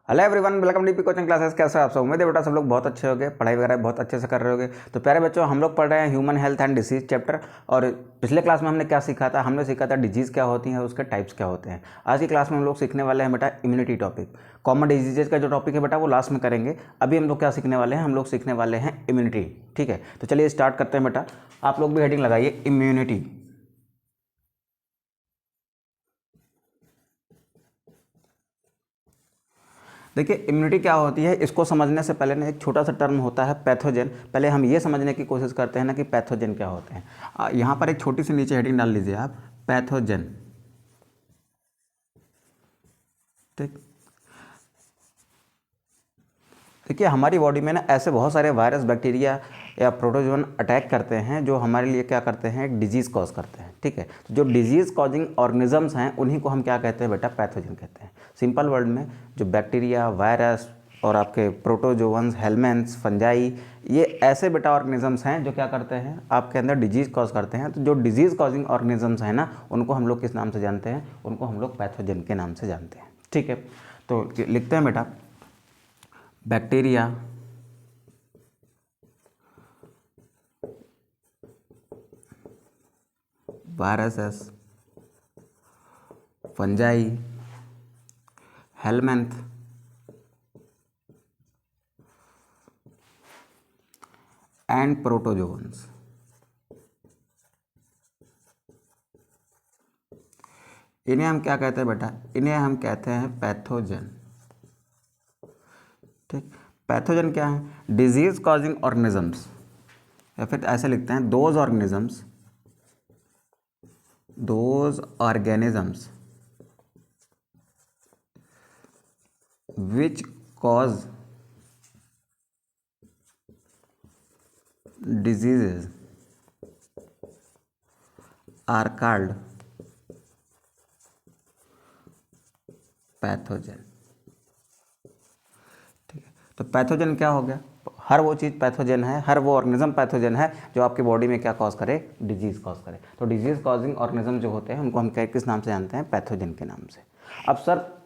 Hello everyone, welcome DP coaching classes. कैसे हो आप सब? उम्मीद है बेटा सब लोग बहुत अच्छे होंगे, पढ़ाई वगैरह बहुत अच्छे से कर रहे होंगे। तो प्यारे बच्चों, हम लोग पढ़ रहे हैं human health and disease chapter. और पिछले क्लास में हमने क्या सीखा था? हमने सीखा था डिजीज़ क्या होती हैं, उसके टाइप्स क्या होते हैं। आज की क्लास में हम लोग सीखने वाले हैं बेटा इम्यूनिटी टॉपिक। कॉमन डिजीजेज का जो टॉपिक है बेटा वो लास्ट में करेंगे। अभी हम लोग क्या सीखने वाले हैं? हम लोग सीखने वाले हैं इम्यूनिटी। ठीक है, तो चलिए स्टार्ट करते हैं बेटा। आप लोग भी हेडिंग लगाइए इम्यूनिटी। देखिए इम्यूनिटी क्या होती है, इसको समझने से पहले ना एक छोटा सा टर्म होता है पैथोजन। पहले हम ये समझने की कोशिश करते हैं ना कि पैथोजन क्या होते हैं। यहाँ पर एक छोटी सी नीचे हेडिंग डाल लीजिए आप, पैथोजन। ठीक, देखिए हमारी बॉडी में ना ऐसे बहुत सारे वायरस, बैक्टीरिया या प्रोटोजोन अटैक करते हैं जो हमारे लिए क्या करते हैं, एक डिजीज़ कॉज करते हैं। ठीक है, तो जो डिजीज़ कॉजिंग ऑर्गेनिजम्स हैं उन्हीं को हम क्या कहते हैं बेटा, पैथोजन कहते हैं। सिंपल वर्ड में जो बैक्टीरिया, वायरस और आपके प्रोटोजोन्स, हेलमेंट्स, फंजाई, ये ऐसे बेटा ऑर्गेनिजम्स हैं जो क्या करते हैं, आपके अंदर डिजीज़ कॉज करते हैं। तो जो डिजीज़ कॉजिंग ऑर्गेनिजम्स हैं ना, उनको हम लोग किस नाम से जानते हैं? उनको हम लोग पैथोजन के नाम से जानते हैं। ठीक है, तो लिखते हैं बेटा bacteria, viruses, fungi, helminth and protozoans. इन्हें हम क्या कहते हैं बेटा? इन्हें हम कहते हैं पैथोजन। ठीक, पैथोजन क्या है? डिजीज कॉजिंग ऑर्गेनिजम्स, या फिर ऐसे लिखते हैं those organisms which cause diseases are called pathogen. ठीक है, तो पैथोजन क्या हो गया? हर वो चीज़ पैथोजन है, हर वो ऑर्गेनिज्म पैथोजन है जो आपकी बॉडी में क्या कॉज करे, डिजीज़ कॉज करे। तो डिजीज़ कॉजिंग ऑर्गेनिज्म जो होते हैं उनको हम किस नाम से जानते हैं? पैथोजन के नाम से। अब सर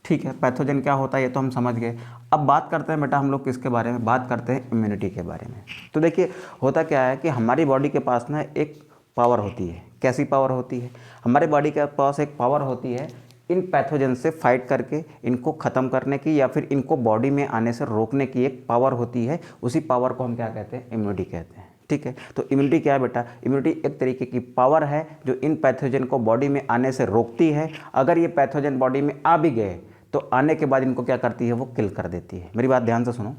ठीक है, पैथोजन क्या होता है ये तो हम समझ गए। अब बात करते हैं बेटा हम लोग किसके बारे में? बात करते हैं इम्यूनिटी के बारे में। तो देखिए होता क्या है कि हमारी बॉडी के पास ना एक पावर होती है। कैसी पावर होती है? हमारी बॉडी के पास एक पावर होती है इन पैथोजन से फाइट करके इनको ख़त्म करने की, या फिर इनको बॉडी में आने से रोकने की एक पावर होती है। उसी पावर को हम क्या कहते हैं? इम्यूनिटी कहते हैं। ठीक है, तो इम्यूनिटी क्या है बेटा? इम्यूनिटी एक तरीके की पावर है जो इन पैथोजन को बॉडी में आने से रोकती है। अगर ये पैथोजन बॉडी में आ भी गए तो आने के बाद इनको क्या करती है? वो किल कर देती है। मेरी बात ध्यान से सुनो,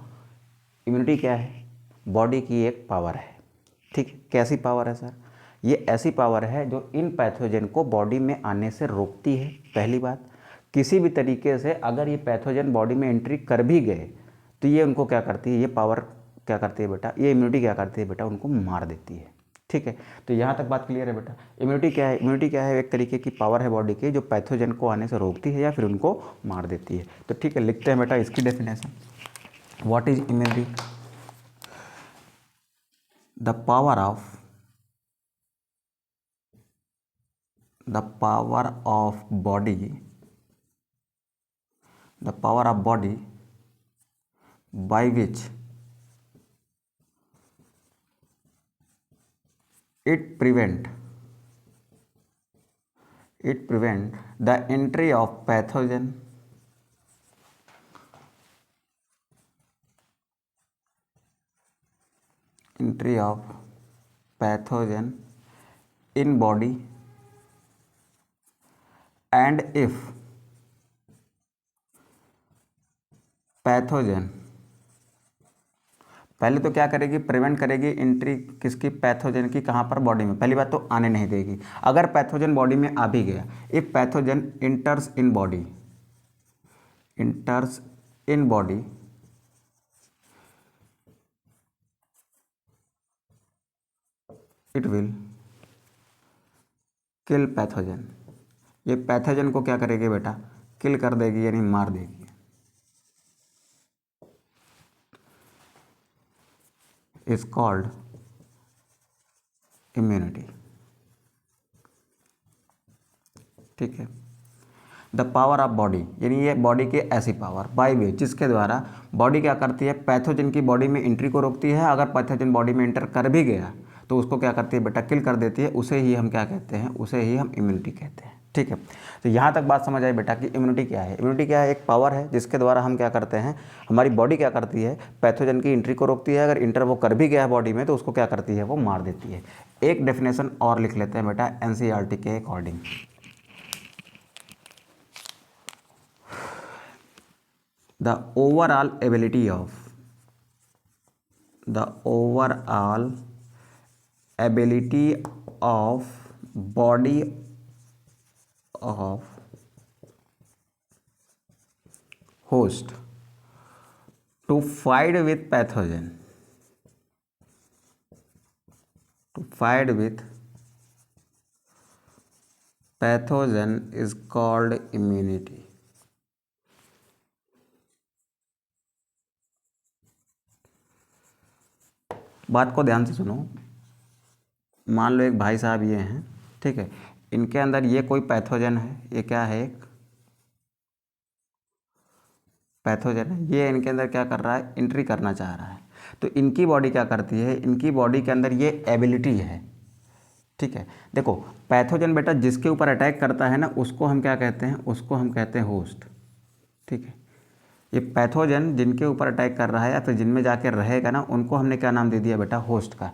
इम्यूनिटी क्या है? बॉडी की एक पावर है। ठीक, कैसी पावर है सर? ये ऐसी पावर है जो इन पैथोजन को बॉडी में आने से रोकती है। पहली बात, किसी भी तरीके से अगर ये पैथोजन बॉडी में एंट्री कर भी गए तो ये उनको क्या करती है? ये पावर क्या करती है बेटा? ये इम्यूनिटी क्या करती है बेटा? उनको मार देती है। ठीक है, तो यहाँ तक बात क्लियर है बेटा। इम्यूनिटी क्या है? इम्यूनिटी क्या है? एक तरीके की पावर है बॉडी की जो पैथोजन को आने से रोकती है या फिर उनको मार देती है। तो ठीक है, लिखते हैं बेटा इसकी definition. What is immunity? The power of body, the power of body by which it prevent the entry of pathogen in body, and if pathogen, पहले तो क्या करेगी? प्रिवेंट करेगी एंट्री किसकी? पैथोजन की। कहाँ पर? बॉडी में। पहली बात तो आने नहीं देगी। अगर पैथोजन बॉडी में आ भी गया, if pathogen इंटर्स in body, it will kill pathogen. ये पैथोजन को क्या करेगी बेटा? किल कर देगी, यानी मार देगी। Is called immunity. ठीक है, द पावर ऑफ बॉडी, यानी ये बॉडी की ऐसी पावर बाय वे जिसके द्वारा बॉडी क्या करती है, पैथोजन की बॉडी में एंट्री को रोकती है। अगर पैथोजन बॉडी में एंटर कर भी गया तो उसको क्या करती है बेटा, किल कर देती है। उसे ही हम क्या कहते हैं, उसे ही हम इम्यूनिटी कहते हैं। ठीक है, तो यहाँ तक बात समझ आई बेटा कि इम्यूनिटी क्या है। इम्यूनिटी क्या है, एक पावर है जिसके द्वारा हम क्या करते हैं, हमारी बॉडी क्या करती है, पैथोजन की एंट्री को रोकती है। अगर इंटर वो कर भी गया है बॉडी में तो उसको क्या करती है, वो मार देती है। एक डेफिनेशन और लिख लेते हैं बेटा एनसीईआरटी के according. The overall ability of body of host to fight with pathogen, is called immunity. बात को ध्यान से सुनो। मान लो एक भाई साहब ये हैं, ठीक है, इनके अंदर ये कोई पैथोजन है, ये क्या है, एक पैथोजन है। ये इनके अंदर क्या कर रहा है, एंट्री करना चाह रहा है। तो इनकी बॉडी क्या करती है, इनकी बॉडी के अंदर ये एबिलिटी है। ठीक है, देखो पैथोजन बेटा जिसके ऊपर अटैक करता है ना, उसको हम क्या कहते हैं, उसको हम कहते हैं होस्ट। ठीक है, ये पैथोजन जिनके ऊपर अटैक कर रहा है या फिर जिनमें जाकर रहेगा ना, उनको हमने क्या नाम दे दिया बेटा, होस्ट का।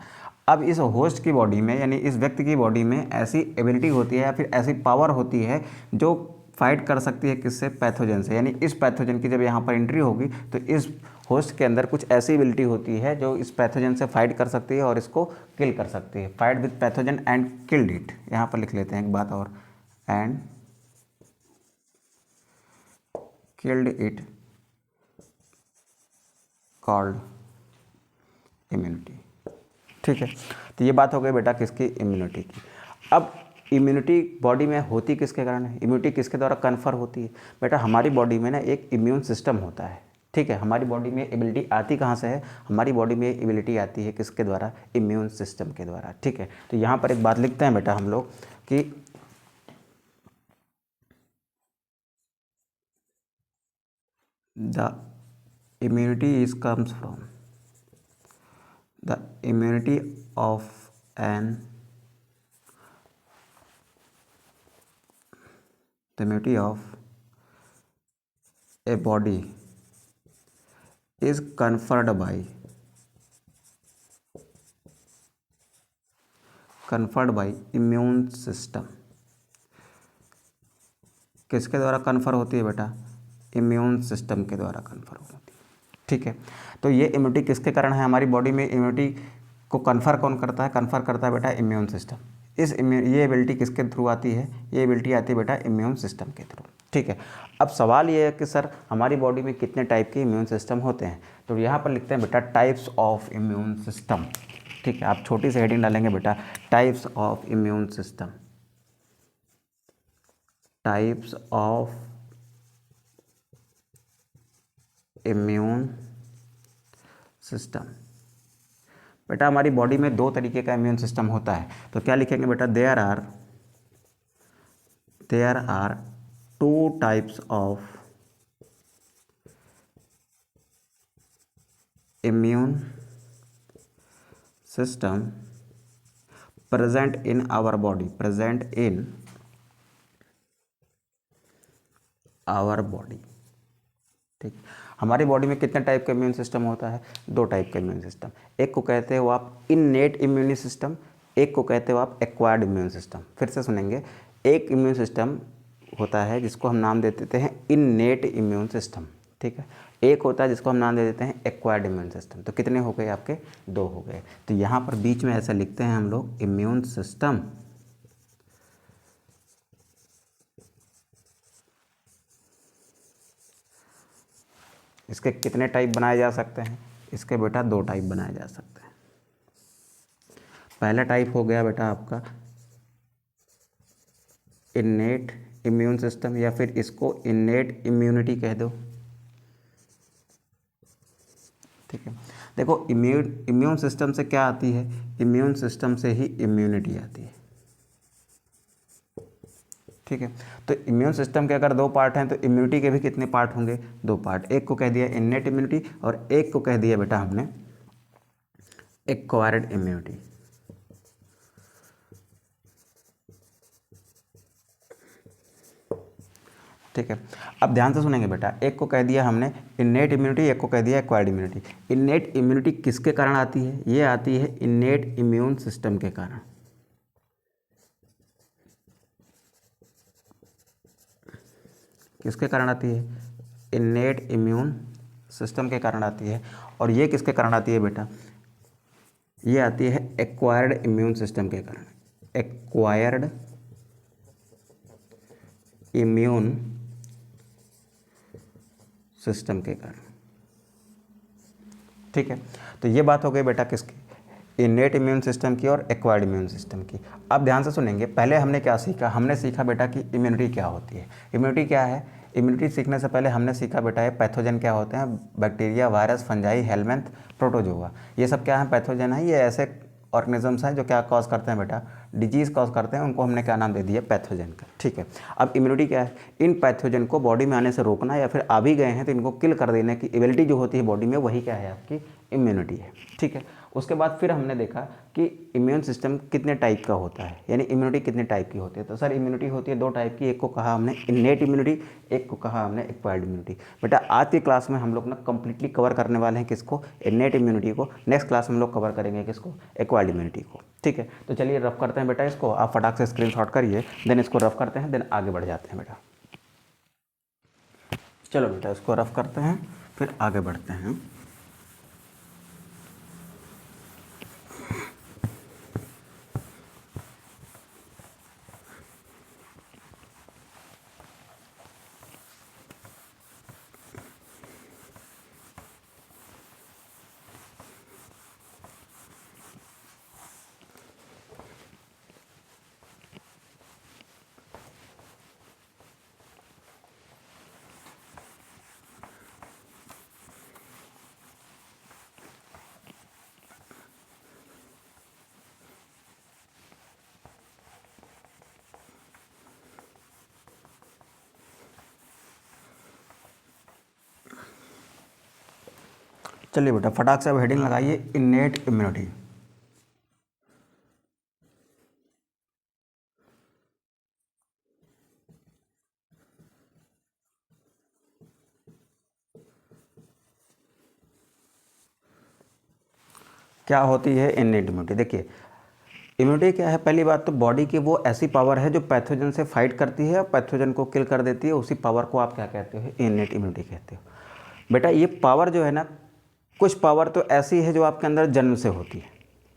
अब इस होस्ट की बॉडी में, यानी इस व्यक्ति की बॉडी में ऐसी एबिलिटी होती है या फिर ऐसी पावर होती है जो फाइट कर सकती है किससे, पैथोजन से। यानी इस पैथोजन की जब यहाँ पर एंट्री होगी तो इस होस्ट के अंदर कुछ ऐसी एबिलिटी होती है जो इस पैथोजन से फाइट कर सकती है और इसको किल कर सकती है। Fight with pathogen and killed it. यहाँ पर लिख लेते हैं एक बात और, and killed it called immunity. ठीक है, तो ये बात हो गई बेटा किसकी, इम्यूनिटी की। अब इम्यूनिटी बॉडी में होती किसके कारण है, इम्यूनिटी किसके द्वारा कन्फर होती है बेटा, हमारी बॉडी में ना एक इम्यून सिस्टम होता है। ठीक है, हमारी बॉडी में एबिलिटी आती कहाँ से है, हमारी बॉडी में एबिलिटी आती है किसके द्वारा, इम्यून सिस्टम के द्वारा। ठीक है, तो यहाँ पर एक बात लिखते हैं बेटा हम लोग कि the immunity comes from the immunity of an the immunity of a body is conferred by immune system। किसके द्वारा कन्फर होती है बेटा, इम्यून सिस्टम के द्वारा कन्फर होती है। ठीक है, तो ये इम्यूनिटी किसके कारण है, हमारी बॉडी में इम्यूनिटी को कन्फर कौन करता है, कन्फर करता है बेटा इम्यून सिस्टम। ये एबिलिटी किसके थ्रू आती है, ये एबिलिटी आती है बेटा इम्यून सिस्टम के थ्रू। ठीक है, अब सवाल ये है कि सर हमारी बॉडी में कितने टाइप के इम्यून सिस्टम होते हैं, तो यहाँ पर लिखते हैं बेटा टाइप्स ऑफ इम्यून सिस्टम। ठीक है, आप छोटी सी हेडिंग डालेंगे बेटा types of immune system, types of immune system. बेटा हमारी बॉडी में दो तरीके का इम्यून सिस्टम होता है, तो क्या लिखेंगे बेटा, there are two types of immune system present in our body, ठीक, हमारी बॉडी में कितने टाइप का इम्यून सिस्टम होता है, दो टाइप का इम्यून सिस्टम। एक को कहते हैं वो आप इननेट इम्यून सिस्टम, एक को कहते हो आप एक्वायर्ड इम्यून सिस्टम। फिर से सुनेंगे, एक इम्यून सिस्टम होता है जिसको हम नाम दे देते हैं इननेट इम्यून सिस्टम। ठीक है, एक होता है जिसको हम नाम दे देते हैं एक्वायर्ड इम्यून सिस्टम। तो कितने हो गए आपके, दो हो गए। तो यहाँ पर बीच में ऐसा लिखते हैं हम लोग इम्यून सिस्टम इसके कितने टाइप बनाए जा सकते हैं, इसके बेटा दो टाइप बनाए जा सकते हैं। पहला टाइप हो गया बेटा आपका इन्नेट इम्यून सिस्टम, या फिर इसको इन्नेट इम्यूनिटी कह दो। ठीक है, देखो इम्यून सिस्टम से क्या आती है, इम्यून सिस्टम से ही इम्यूनिटी आती है। ठीक है। तो इम्यून सिस्टम के अगर 2 पार्ट हैं तो इम्यूनिटी के भी कितने पार्ट होंगे? 2 पार्ट। एक को कह दिया इन्नेट इम्यूनिटी और एक को कह दिया बेटा हमने एक्वायर्ड इम्यूनिटी। ठीक है, अब ध्यान से सुनेंगे बेटा, एक को कह दिया हमने इन्नेट इम्यूनिटी, एक को कह दिया एक्वायर्ड इम्यूनिटी। इन्नेट इम्यूनिटी किसके कारण आती है? ये आती है इन्नेट इम्यून सिस्टम के कारण। किसके कारण आती है? इन्नेट इम्यून सिस्टम के कारण आती है। और ये किसके कारण आती है बेटा? ये आती है एक्वायर्ड इम्यून सिस्टम के कारण। एक्वायर्ड इम्यून सिस्टम के कारण। ठीक है, तो ये बात हो गई बेटा किसकी? इन्नेट इम्यून सिस्टम की और एक्वायर्ड इम्यून सिस्टम की। अब ध्यान से सुनेंगे, पहले हमने क्या सीखा? हमने सीखा बेटा कि इम्यूनिटी क्या होती है। इम्यूनिटी क्या है? इम्यूनिटी सीखने से पहले हमने सीखा बेटा ये पैथोजन क्या होते हैं। Bacteria, virus, fungi, helminth, protozoa, ये सब क्या है? पैथोजन है। ये ऐसे ऑर्गेनिजम्स हैं जो क्या कॉज करते हैं बेटा? डिजीज़ कॉज करते हैं। उनको हमने क्या नाम दे दिया? पैथोजन का। ठीक है, अब इम्यूनिटी क्या है? इन पैथोजन को बॉडी में आने से रोकना, या फिर आ भी गए हैं तो इनको किल कर देने की एबिलिटी जो होती है बॉडी में, वही क्या है? आपकी इम्यूनिटी है। ठीक है, उसके बाद फिर हमने देखा कि इम्यून सिस्टम कितने टाइप का होता है, यानी इम्यूनिटी कितने टाइप की होती है। तो सर इम्यूनिटी होती है 2 टाइप की, एक को कहा हमने इन्नेट इम्यूनिटी, एक को कहा हमने एक्वायर्ड इम्यूनिटी। बेटा आज की क्लास में हम लोग ना कंप्लीटली कवर करने वाले हैं किसको? इन्नेट इम्यूनिटी को। नेक्स्ट क्लास में हम लोग कवर करेंगे किसको? एक्वायर्ड इम्यूनिटी को। ठीक है, तो चलिए रफ करते हैं बेटा इसको। आप फटाक से स्क्रीनशॉट करिए, देन इसको रफ करते हैं, देन आगे बढ़ जाते हैं बेटा। चलो बेटा इसको रफ करते हैं, फिर आगे बढ़ते हैं। चलिए बेटा फटाक से अब हेडिंग लगाइए, इन्नेट इम्यूनिटी। क्या होती है इन्नेट इम्यूनिटी? देखिए इम्यूनिटी क्या है? पहली बात तो बॉडी की वो ऐसी पावर है जो पैथोजन से फाइट करती है और पैथोजन को किल कर देती है। उसी पावर को आप क्या कहते हो? इन्नेट इम्यूनिटी कहते हो। बेटा ये पावर जो है ना, कुछ पावर तो ऐसी है जो आपके अंदर जन्म से होती है।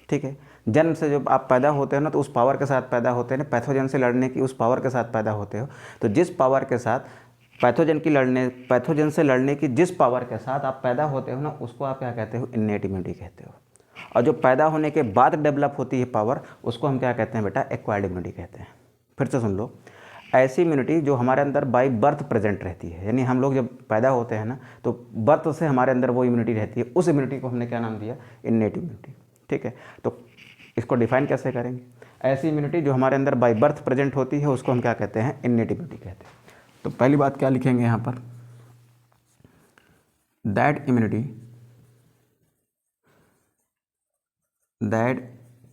ठीक है, जन्म से जब आप पैदा होते हो ना, तो उस पावर के साथ पैदा होते हैं ना, पैथोजन से लड़ने की उस पावर के साथ पैदा होते हो। तो जिस पावर के साथ पैथोजन से लड़ने की जिस पावर के साथ आप पैदा होते हो ना, उसको आप क्या कहते हो? इन्नेट इम्यूनिटी कहते हो। और जो पैदा होने के बाद डेवलप होती है पावर, उसको हम क्या कहते हैं बेटा? एक्वायर्ड इम्यूनिटी कहते हैं। फिर से सुन लो, ऐसी इम्यूनिटी जो हमारे अंदर बाय बर्थ प्रेजेंट रहती है, यानी हम लोग जब पैदा होते हैं ना, तो बर्थ से हमारे अंदर वो इम्यूनिटी रहती है, उस इम्यूनिटी को हमने क्या नाम दिया? Innate immunity. ठीक है, तो इसको डिफाइन कैसे करेंगे? ऐसी इम्यूनिटी जो हमारे अंदर बाय बर्थ प्रेजेंट होती है, उसको हम क्या कहते हैं? इन्नेट इम्यूनिटी कहते हैं। तो पहली बात क्या लिखेंगे यहाँ पर? That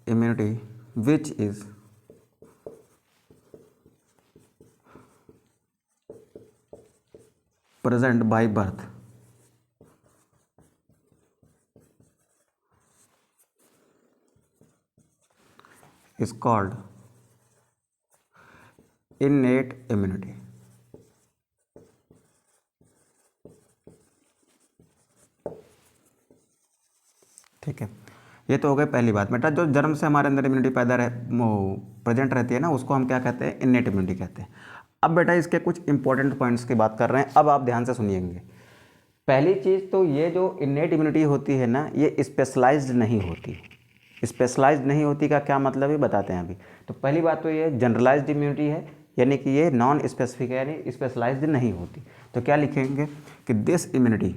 immunity which is present by birth is called innate immunity। ठीक है, ये तो हो गई पहली बात बेटा। जो जन्म से हमारे अंदर इम्यूनिटी प्रेजेंट रहती है ना, उसको हम क्या कहते हैं? इन्नेट इम्यूनिटी कहते हैं। अब बेटा इसके कुछ इंपॉर्टेंट पॉइंट्स की बात कर रहे हैं, अब आप ध्यान से सुनिएंगे। पहली चीज़ तो ये जो इन्नेट इम्यूनिटी होती है ना, ये स्पेशलाइज्ड नहीं होती। स्पेशलाइज्ड नहीं होती का क्या मतलब है बताते हैं अभी। तो पहली बात तो ये जनरलाइज्ड इम्यूनिटी है, यानी कि ये नॉन स्पेसिफिक है, यानी स्पेशलाइज्ड नहीं होती। तो क्या लिखेंगे कि this immunity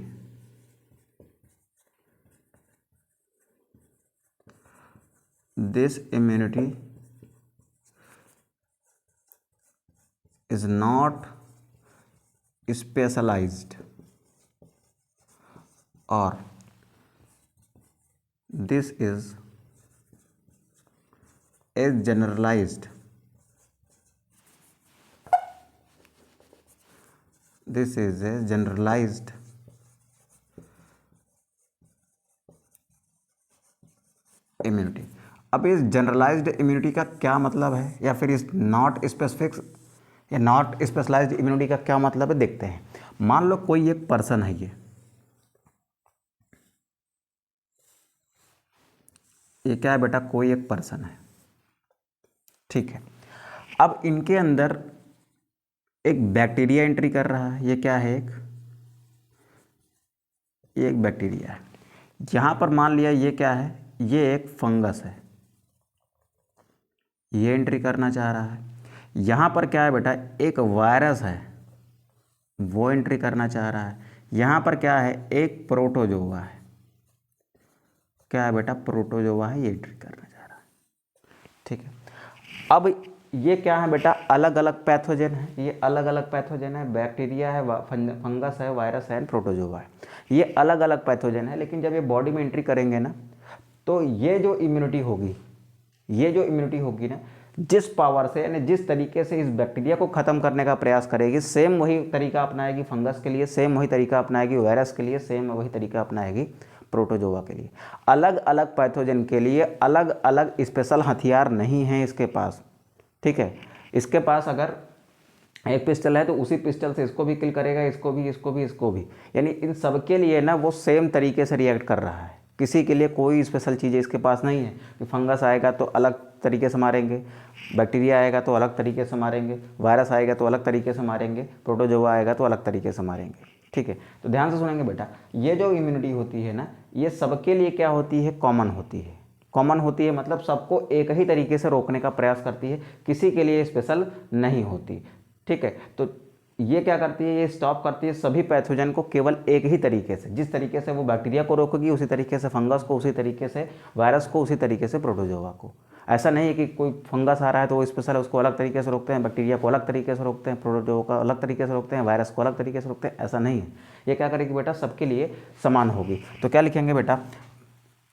is not specialized or this is as generalized. This is a generalized immunity. अब इस जनरलाइज्ड इम्यूनिटी का क्या मतलब है, या फिर इस नॉट स्पेसिफिक या नॉट स्पेशलाइज्ड इम्यूनिटी का क्या मतलब है, देखते हैं। मान लो कोई एक पर्सन है, ये क्या है बेटा, कोई एक पर्सन है, ठीक है। अब इनके अंदर एक बैक्टीरिया एंट्री कर रहा है, ये क्या है, ये एक बैक्टीरिया है। यहाँ पर मान लिया ये क्या है, ये एक फंगस है, ये एंट्री करना चाह रहा है। यहाँ पर क्या है बेटा, एक वायरस है, वो एंट्री करना चाह रहा है। यहाँ पर क्या है, एक प्रोटोजोआ है, क्या है बेटा, प्रोटोजोआ है, ये एंट्री करना चाह रहा है, ठीक है। अब ये क्या है बेटा, अलग अलग पैथोजन है, ये अलग अलग पैथोजन है, बैक्टीरिया है, फंगस है, वायरस है, प्रोटोजोआ है, ये अलग अलग पैथोजन है। लेकिन जब ये बॉडी में एंट्री करेंगे ना, तो ये जो इम्यूनिटी होगी, ये जो इम्यूनिटी होगी ना, जिस पावर से यानी जिस तरीके से इस बैक्टीरिया को ख़त्म करने का प्रयास करेगी, सेम वही तरीका अपनाएगी फंगस के लिए, सेम वही तरीका अपनाएगी वायरस के लिए, सेम वही तरीका अपनाएगी प्रोटोजोआ के लिए। अलग अलग पैथोजन के लिए अलग अलग स्पेशल हथियार नहीं हैं इसके पास, ठीक है। इसके पास अगर एक पिस्टल है तो उसी पिस्टल से इसको भी किल करेगा, इसको भी, इसको भी, इसको भी, यानी इन सब के लिए ना वो सेम तरीके से रिएक्ट कर रहा है। किसी के लिए कोई स्पेशल चीज़ें इसके पास नहीं है कि फंगस आएगा तो अलग तरीके से मारेंगे, बैक्टीरिया आएगा तो अलग तरीके से मारेंगे, वायरस आएगा तो अलग तरीके से मारेंगे, प्रोटोजोआ आएगा तो अलग तरीके से मारेंगे, ठीक है। तो ध्यान से सुनेंगे बेटा, ये जो इम्यूनिटी होती है ना, ये सबके लिए क्या होती है, कॉमन होती है। कॉमन होती है मतलब सबको एक ही तरीके से रोकने का प्रयास करती है, किसी के लिए स्पेशल नहीं होती, ठीक है। तो ये क्या करती है, ये स्टॉप करती है सभी पैथोजन को केवल एक ही तरीके से, जिस तरीके से वो बैक्टीरिया को रोकेगी उसी तरीके से फंगस को, उसी तरीके से वायरस को, उसी तरीके से प्रोटोजोआ को। ऐसा नहीं है कि कोई फंगस आ रहा है तो वो स्पेशल है, उसको अलग तरीके से रोकते हैं, बैक्टीरिया को अलग तरीके से रोकते हैं, प्रोटोजोआ को अलग तरीके से रोकते हैं, वायरस को अलग तरीके से रोकते हैं, ऐसा नहीं है। ये क्या करेगी बेटा, सबके लिए समान होगी। तो क्या लिखेंगे बेटा,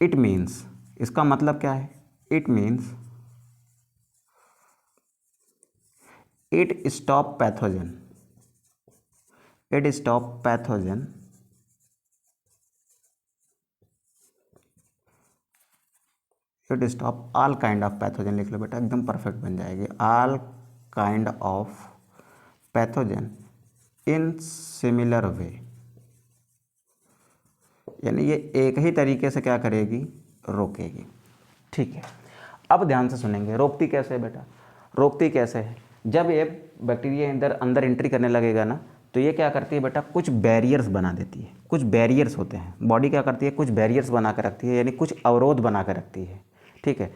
इट मीन्स, इसका मतलब क्या है, it means it stop pathogen, it stop pathogen it stop all kind of pathogen, लिख लो बेटा, एकदम परफेक्ट बन जाएगी। All kind of pathogen in similar way, यानी ये एक ही तरीके से क्या करेगी, रोकेगी, ठीक है। अब ध्यान से सुनेंगे, रोकती कैसे है बेटा, रोकती कैसे है, जब ये बैक्टीरिया अंदर एंट्री करने लगेगा ना, तो ये क्या करती है बेटा, कुछ बैरियर्स बना देती है। कुछ बैरियर्स होते हैं, बॉडी क्या करती है, कुछ बैरियर्स बना कर रखती है, यानी कुछ अवरोध बना कर रखती है, ठीक है।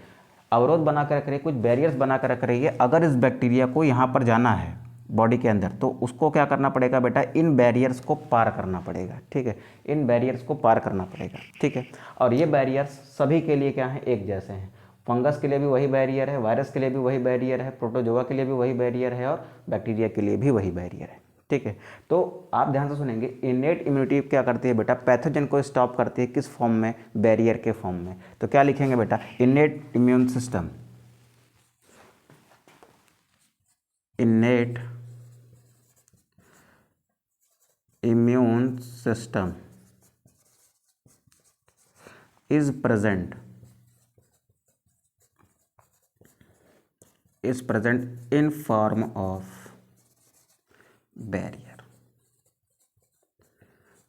अवरोध बना कर रख रही है, कुछ बैरियर्स बना कर रख रही है। अगर इस बैक्टीरिया को यहाँ पर जाना है बॉडी के अंदर, तो उसको क्या करना पड़ेगा बेटा, इन बैरियर्स को पार करना पड़ेगा, ठीक है। इन बैरियर्स को पार करना पड़ेगा, ठीक है। और ये बैरियर्स सभी के लिए क्या है, एक जैसे हैं। फंगस के लिए भी वही बैरियर है, वायरस के लिए भी वही बैरियर है, प्रोटोजोआ के लिए भी वही बैरियर है, और बैक्टीरिया के लिए भी वही बैरियर है, ठीक है। तो आप ध्यान से सुनेंगे, इनेट इम्यूनिटी क्या करती है बेटा, पैथोजन को स्टॉप करती है, किस फॉर्म में, बैरियर के फॉर्म में। तो क्या लिखेंगे बेटा, इनेट immune system, इनेट immune system is present in form of barrier.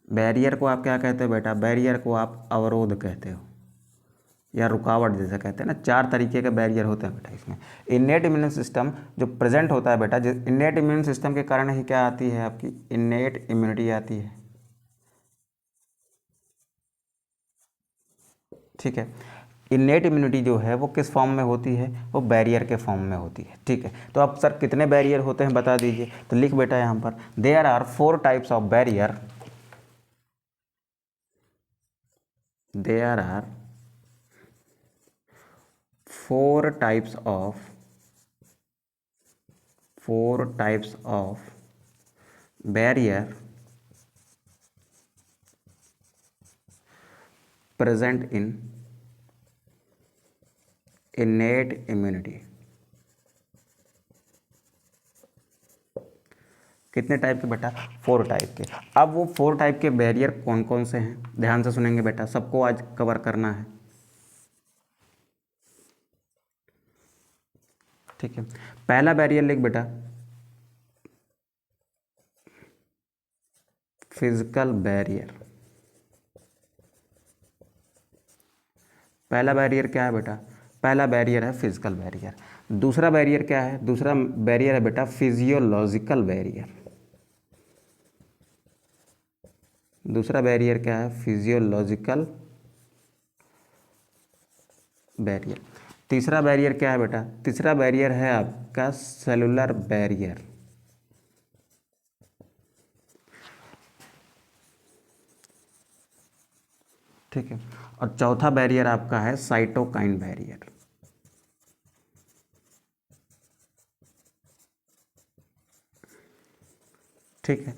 Barrier को आप क्या कहते हो बेटा, बैरियर को आप अवरोध कहते हो या रुकावट जैसे कहते हैं ना। चार तरीके के बैरियर होते हैं बेटा इसमें। इनेट इम्यून सिस्टम जो प्रेजेंट होता है बेटा, इनेट इम्यून सिस्टम के कारण ही क्या आती है, आपकी इनेट इम्यूनिटी आती है, ठीक है। इनेट इम्यूनिटी जो है वो किस फॉर्म में होती है, वो बैरियर के फॉर्म में होती है, ठीक है। तो अब सर कितने बैरियर होते हैं बता दीजिए। तो लिख बेटा यहाँ पर, there are 4 types of barrier, there are 4 types of 4 types of barrier present in innate immunity। कितने टाइप के बेटा? 4 टाइप के। अब वो 4 टाइप के बैरियर कौन कौन से हैं, ध्यान से सुनेंगे बेटा, सबको आज कवर करना है। ठीक है, पहला बैरियर लिख बेटा, फिजिकल बैरियर। पहला बैरियर क्या है बेटा? पहला बैरियर है फिजिकल बैरियर। दूसरा बैरियर क्या है? दूसरा बैरियर है बेटा फिजियोलॉजिकल बैरियर। दूसरा बैरियर क्या है? Physiological barrier. तीसरा बैरियर क्या है बेटा? तीसरा बैरियर है आपका सेलुलर बैरियर। ठीक है, और चौथा बैरियर आपका है साइटोकाइन बैरियर। ठीक है,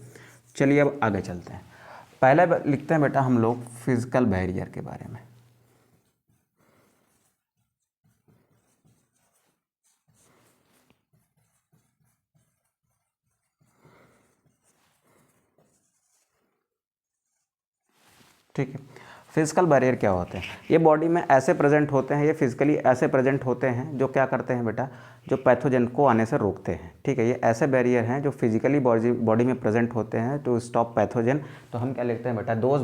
चलिए अब आगे चलते हैं। पहले लिखते हैं बेटा हम लोग फिजिकल बैरियर के बारे में। ठीक है, फिजिकल बैरियर क्या होते हैं? ये बॉडी में ऐसे प्रेजेंट होते हैं, ये फिजिकली ऐसे प्रेजेंट होते हैं जो क्या करते हैं बेटा? जो पैथोजन को आने से रोकते हैं। ठीक है, ये ऐसे बैरियर हैं जो फिजिकली बॉडी में प्रेजेंट होते हैं टू स्टॉप पैथोजन। तो हम क्या लिखते हैं बेटा? Those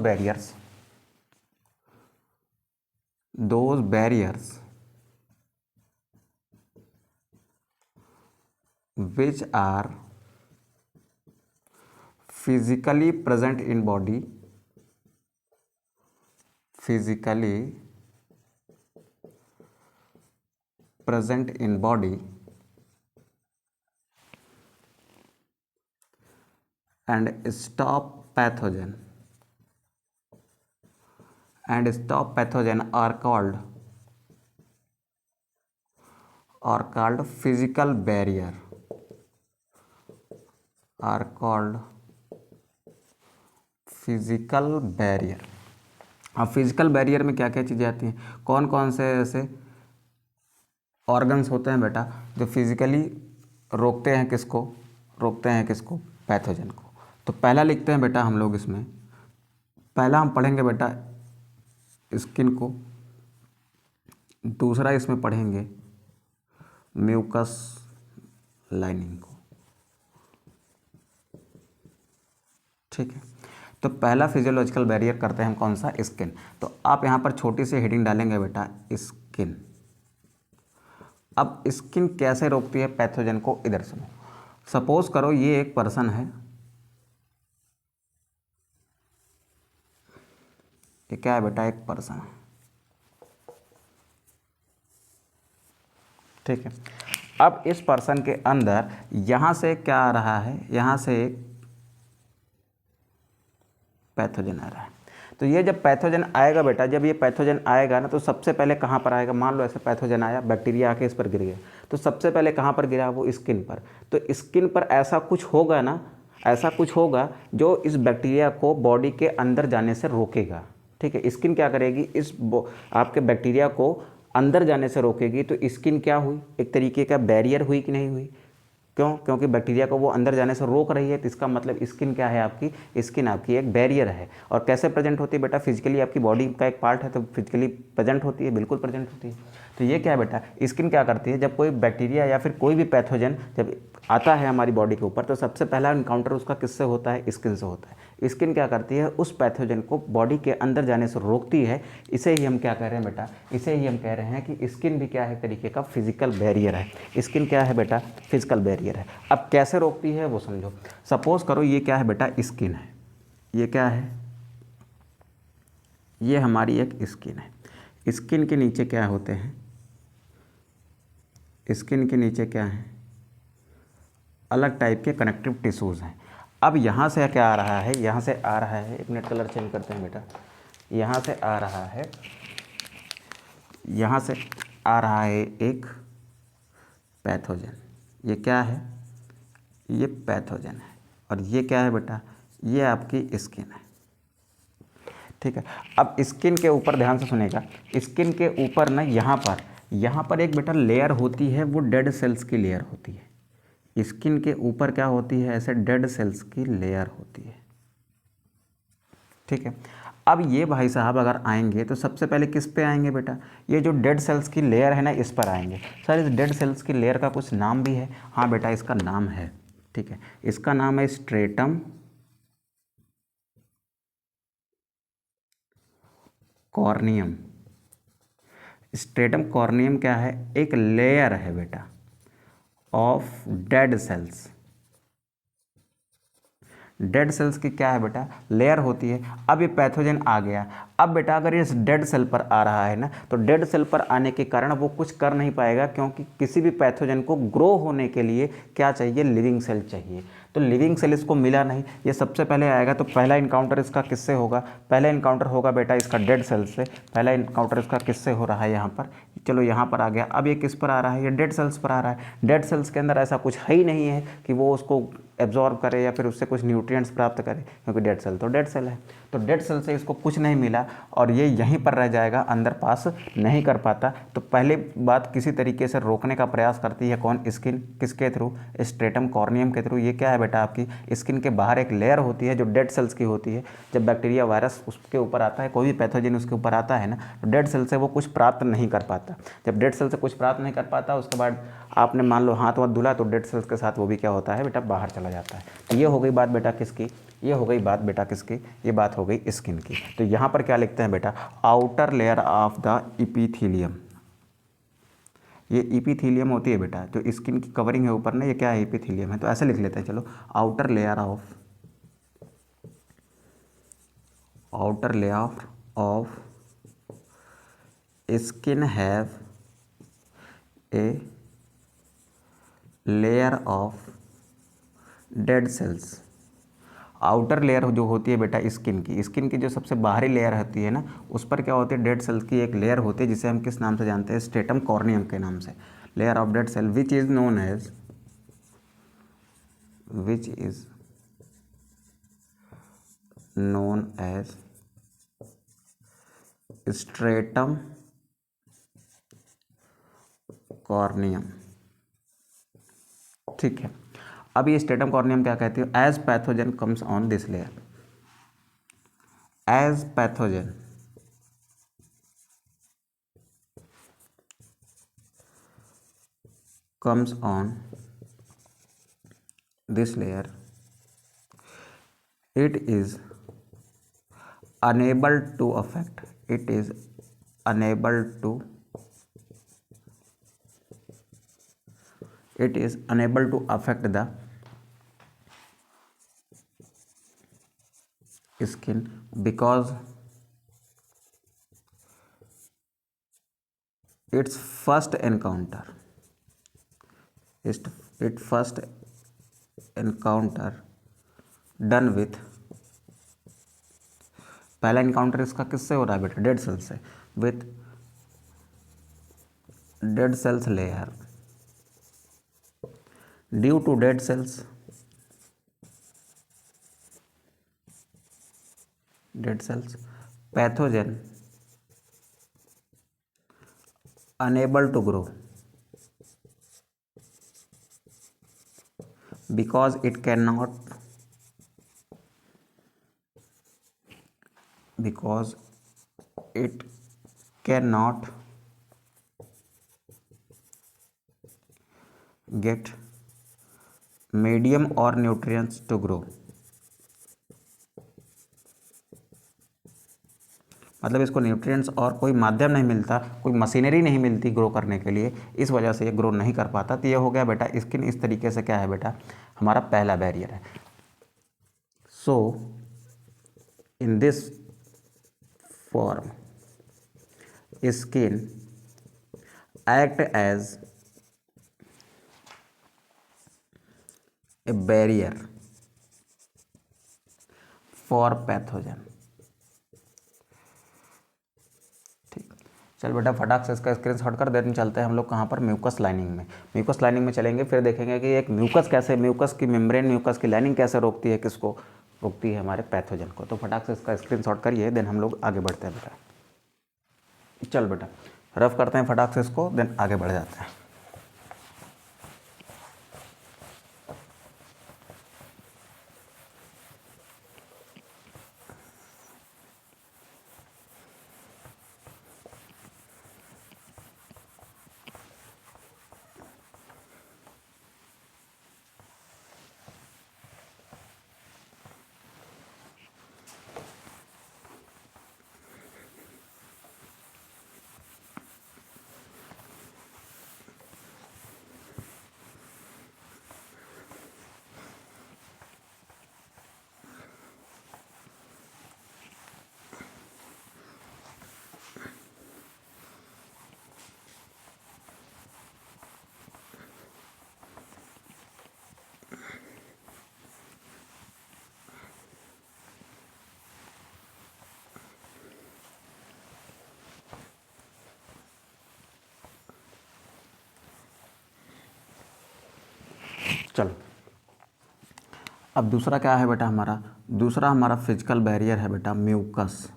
barriers which are physically present in body, physically present in body and stop pathogen are called physical barrier, are called physical barrier. अब फिजिकल बैरियर में क्या क्या चीज़ें आती हैं? कौन कौन से ऐसे ऑर्गन्स होते हैं बेटा जो फिजिकली रोकते हैं किसको? रोकते हैं किसको? पैथोजन को। तो पहला लिखते हैं बेटा हम लोग इसमें, पहला हम पढ़ेंगे बेटा स्किन को, दूसरा इसमें पढ़ेंगे म्यूकस लाइनिंग को। ठीक है, तो पहला फिजियोलॉजिकल बैरियर करते हैं हम कौन सा? स्किन। तो आप यहाँ पर छोटी सी हेडिंग डालेंगे बेटा स्किन। अब स्किन कैसे रोकती है पैथोजन को? इधर सुनो, सपोज करो ये एक पर्सन है, ये क्या है बेटा? एक पर्सन है। ठीक है, अब इस पर्सन के अंदर यहाँ से क्या आ रहा है? यहाँ से एक पैथोजन आ रहा है। तो ये जब पैथोजन आएगा बेटा, जब ये पैथोजन आएगा ना, तो सबसे पहले कहाँ पर आएगा? मान लो ऐसे पैथोजन आया, बैक्टीरिया आके इस पर गिर गया, तो सबसे पहले कहाँ पर गिरा? वो स्किन पर। तो स्किन पर ऐसा कुछ होगा ना, ऐसा कुछ होगा जो इस बैक्टीरिया को बॉडी के अंदर जाने से रोकेगा। ठीक है, स्किन क्या करेगी? इस आपके बैक्टीरिया को अंदर जाने से रोकेगी। तो स्किन क्या हुई? एक तरीके का बैरियर हुई कि नहीं हुई? क्यों? क्योंकि बैक्टीरिया को वो अंदर जाने से रोक रही है। तो इसका मतलब स्किन क्या है आपकी? स्किन आपकी एक बैरियर है। और कैसे प्रेजेंट होती है बेटा? फिजिकली आपकी बॉडी का एक पार्ट है तो फिजिकली प्रेजेंट होती है, बिल्कुल प्रेजेंट होती है। तो ये क्या है बेटा? स्किन क्या करती है? जब कोई बैक्टीरिया या फिर कोई भी पैथोजन जब आता है हमारी बॉडी के ऊपर, तो सबसे पहला इनकाउंटर उसका किससे होता है? स्किन से होता है। स्किन क्या करती है? उस पैथोजन को बॉडी के अंदर जाने से रोकती है। इसे ही हम क्या कह रहे हैं बेटा? इसे ही हम कह रहे हैं कि स्किन भी क्या है? तरीके का फिजिकल बैरियर है। स्किन क्या है बेटा? फिजिकल बैरियर है। अब कैसे रोकती है वो समझो। सपोज करो ये क्या है बेटा? स्किन है। ये क्या है? ये हमारी एक स्किन है। स्किन के नीचे क्या होते हैं? स्किन के नीचे क्या है? अलग टाइप के कनेक्टिव टिश्यूज़ हैं। अब यहाँ से क्या आ रहा है? यहाँ से आ रहा है, एक मिनट कलर चेंज करते हैं बेटा। यहाँ से आ रहा है, यहाँ से आ रहा है एक पैथोजन। ये क्या है? ये पैथोजन है और ये क्या है बेटा, ये आपकी स्किन है। ठीक है, अब स्किन के ऊपर ध्यान से सुनेगा, स्किन के ऊपर ना यहाँ पर एक बेटा लेयर होती है, वो डेड सेल्स की लेयर होती है। स्किन के ऊपर क्या होती है, ऐसे डेड सेल्स की लेयर होती है। ठीक है, अब ये भाई साहब अगर आएंगे तो सबसे पहले किस पे आएंगे बेटा, ये जो डेड सेल्स की लेयर है ना, इस पर आएंगे। सर इस डेड सेल्स की लेयर का कुछ नाम भी है? हाँ बेटा, इसका नाम है। ठीक है, इसका नाम है स्ट्रेटम कॉर्नियम। स्ट्रेटम कॉर्नियम क्या है, एक लेयर है बेटा of dead cells. Dead cells की क्या है बेटा, लेयर होती है। अब ये पैथोजन आ गया, अब बेटा अगर इस डेड सेल पर आ रहा है ना, तो डेड सेल पर आने के कारण वो कुछ कर नहीं पाएगा, क्योंकि किसी भी पैथोजन को ग्रो होने के लिए क्या चाहिए, लिविंग सेल चाहिए। तो लिविंग सेल इसको मिला नहीं, ये सबसे पहले आएगा। तो पहला इनकाउंटर इसका किससे होगा, पहला इनकाउंटर होगा बेटा इसका डेड सेल से। पहला इनकाउंटर इसका किससे हो रहा है, यहाँ पर, चलो यहाँ पर आ गया। अब ये किस पर आ रहा है, ये डेड सेल्स पर आ रहा है। डेड सेल्स के अंदर ऐसा कुछ है ही नहीं है कि वो उसको एब्जॉर्ब करे या फिर उससे कुछ न्यूट्रिएंट्स प्राप्त करे, क्योंकि डेड सेल तो डेड सेल है। तो डेड सेल से इसको कुछ नहीं मिला और ये यहीं पर रह जाएगा, अंदर पास नहीं कर पाता। तो पहले बात, किसी तरीके से रोकने का प्रयास करती है कौन, स्किन। किसके थ्रू, स्ट्रेटम कॉर्नियम के थ्रू। ये क्या है बेटा, आपकी स्किन के बाहर एक लेयर होती है जो डेड सेल्स की होती है। जब बैक्टीरिया वायरस उसके ऊपर आता है, कोई भी पैथोजन उसके ऊपर आता है ना, तो डेड सेल से वो कुछ प्राप्त नहीं कर पाता। जब डेड सेल से कुछ प्राप्त नहीं कर पाता, उसके बाद आपने मान लो हाथ वाथ धुला, तो डेड सेल्स के साथ वो भी क्या होता है बेटा, बाहर चला जाता है। तो ये हो गई बात बेटा किसकी, ये हो गई बात बेटा किसकी, ये बात हो गई स्किन की। तो यहाँ पर क्या लिखते हैं बेटा, आउटर लेयर ऑफ द इपीथीलियम। ये इपीथीलियम होती है बेटा, जो स्किन की कवरिंग है ऊपर ना, ये क्या है, इपीथीलियम है। तो ऐसे लिख लेते हैं, चलो, outer layer of skin have a layer of dead cells. Outer layer जो होती है बेटा स्किन की जो सबसे बाहरी लेयर होती है ना, उस पर क्या होती है, डेड सेल्स की एक लेयर होती है, जिसे हम किस नाम से जानते हैं, स्ट्रेटम कॉर्नियम के नाम से। Layer of dead cell which is known as stratum corneum. ठीक है, अब ये स्ट्रेटम कॉर्नियम क्या कहती है, as pathogen comes on this layer, as pathogen comes on this layer, it is unable to affect the skin because its first encounter done with, पहला encounter इसका किससे हो रहा है बेटा, डेड सेल से, with dead cells layer. Due to dead cells pathogen unable to grow because it cannot get medium or nutrients to grow। मतलब इसको न्यूट्रिएंट्स और कोई माध्यम नहीं मिलता, कोई मशीनरी नहीं मिलती ग्रो करने के लिए, इस वजह से ये ग्रो नहीं कर पाता। तो ये हो गया बेटा स्किन। इस तरीके से क्या है बेटा, हमारा पहला बैरियर है। So in this form skin act as a barrier for pathogen. चल बेटा फटाक से इसका स्क्रीनशॉट कर, देन चलते हैं हम लोग कहाँ पर, म्यूकस लाइनिंग में। म्यूकस लाइनिंग में चलेंगे, फिर देखेंगे कि एक म्यूकस कैसे, म्यूकस की मेम्ब्रेन, म्यूकस की लाइनिंग कैसे रोकती है, किसको रोकती है, हमारे पैथोजन को। तो फटाक से इसका स्क्रीनशॉट करिए, देन हम लोग आगे बढ़ते हैं बेटा। चल बेटा रफ करते हैं फटाक से इसको, देन आगे बढ़ जाते हैं। चलो अब दूसरा क्या है बेटा हमारा, दूसरा हमारा फिजिकल बैरियर है बेटा म्यूकस।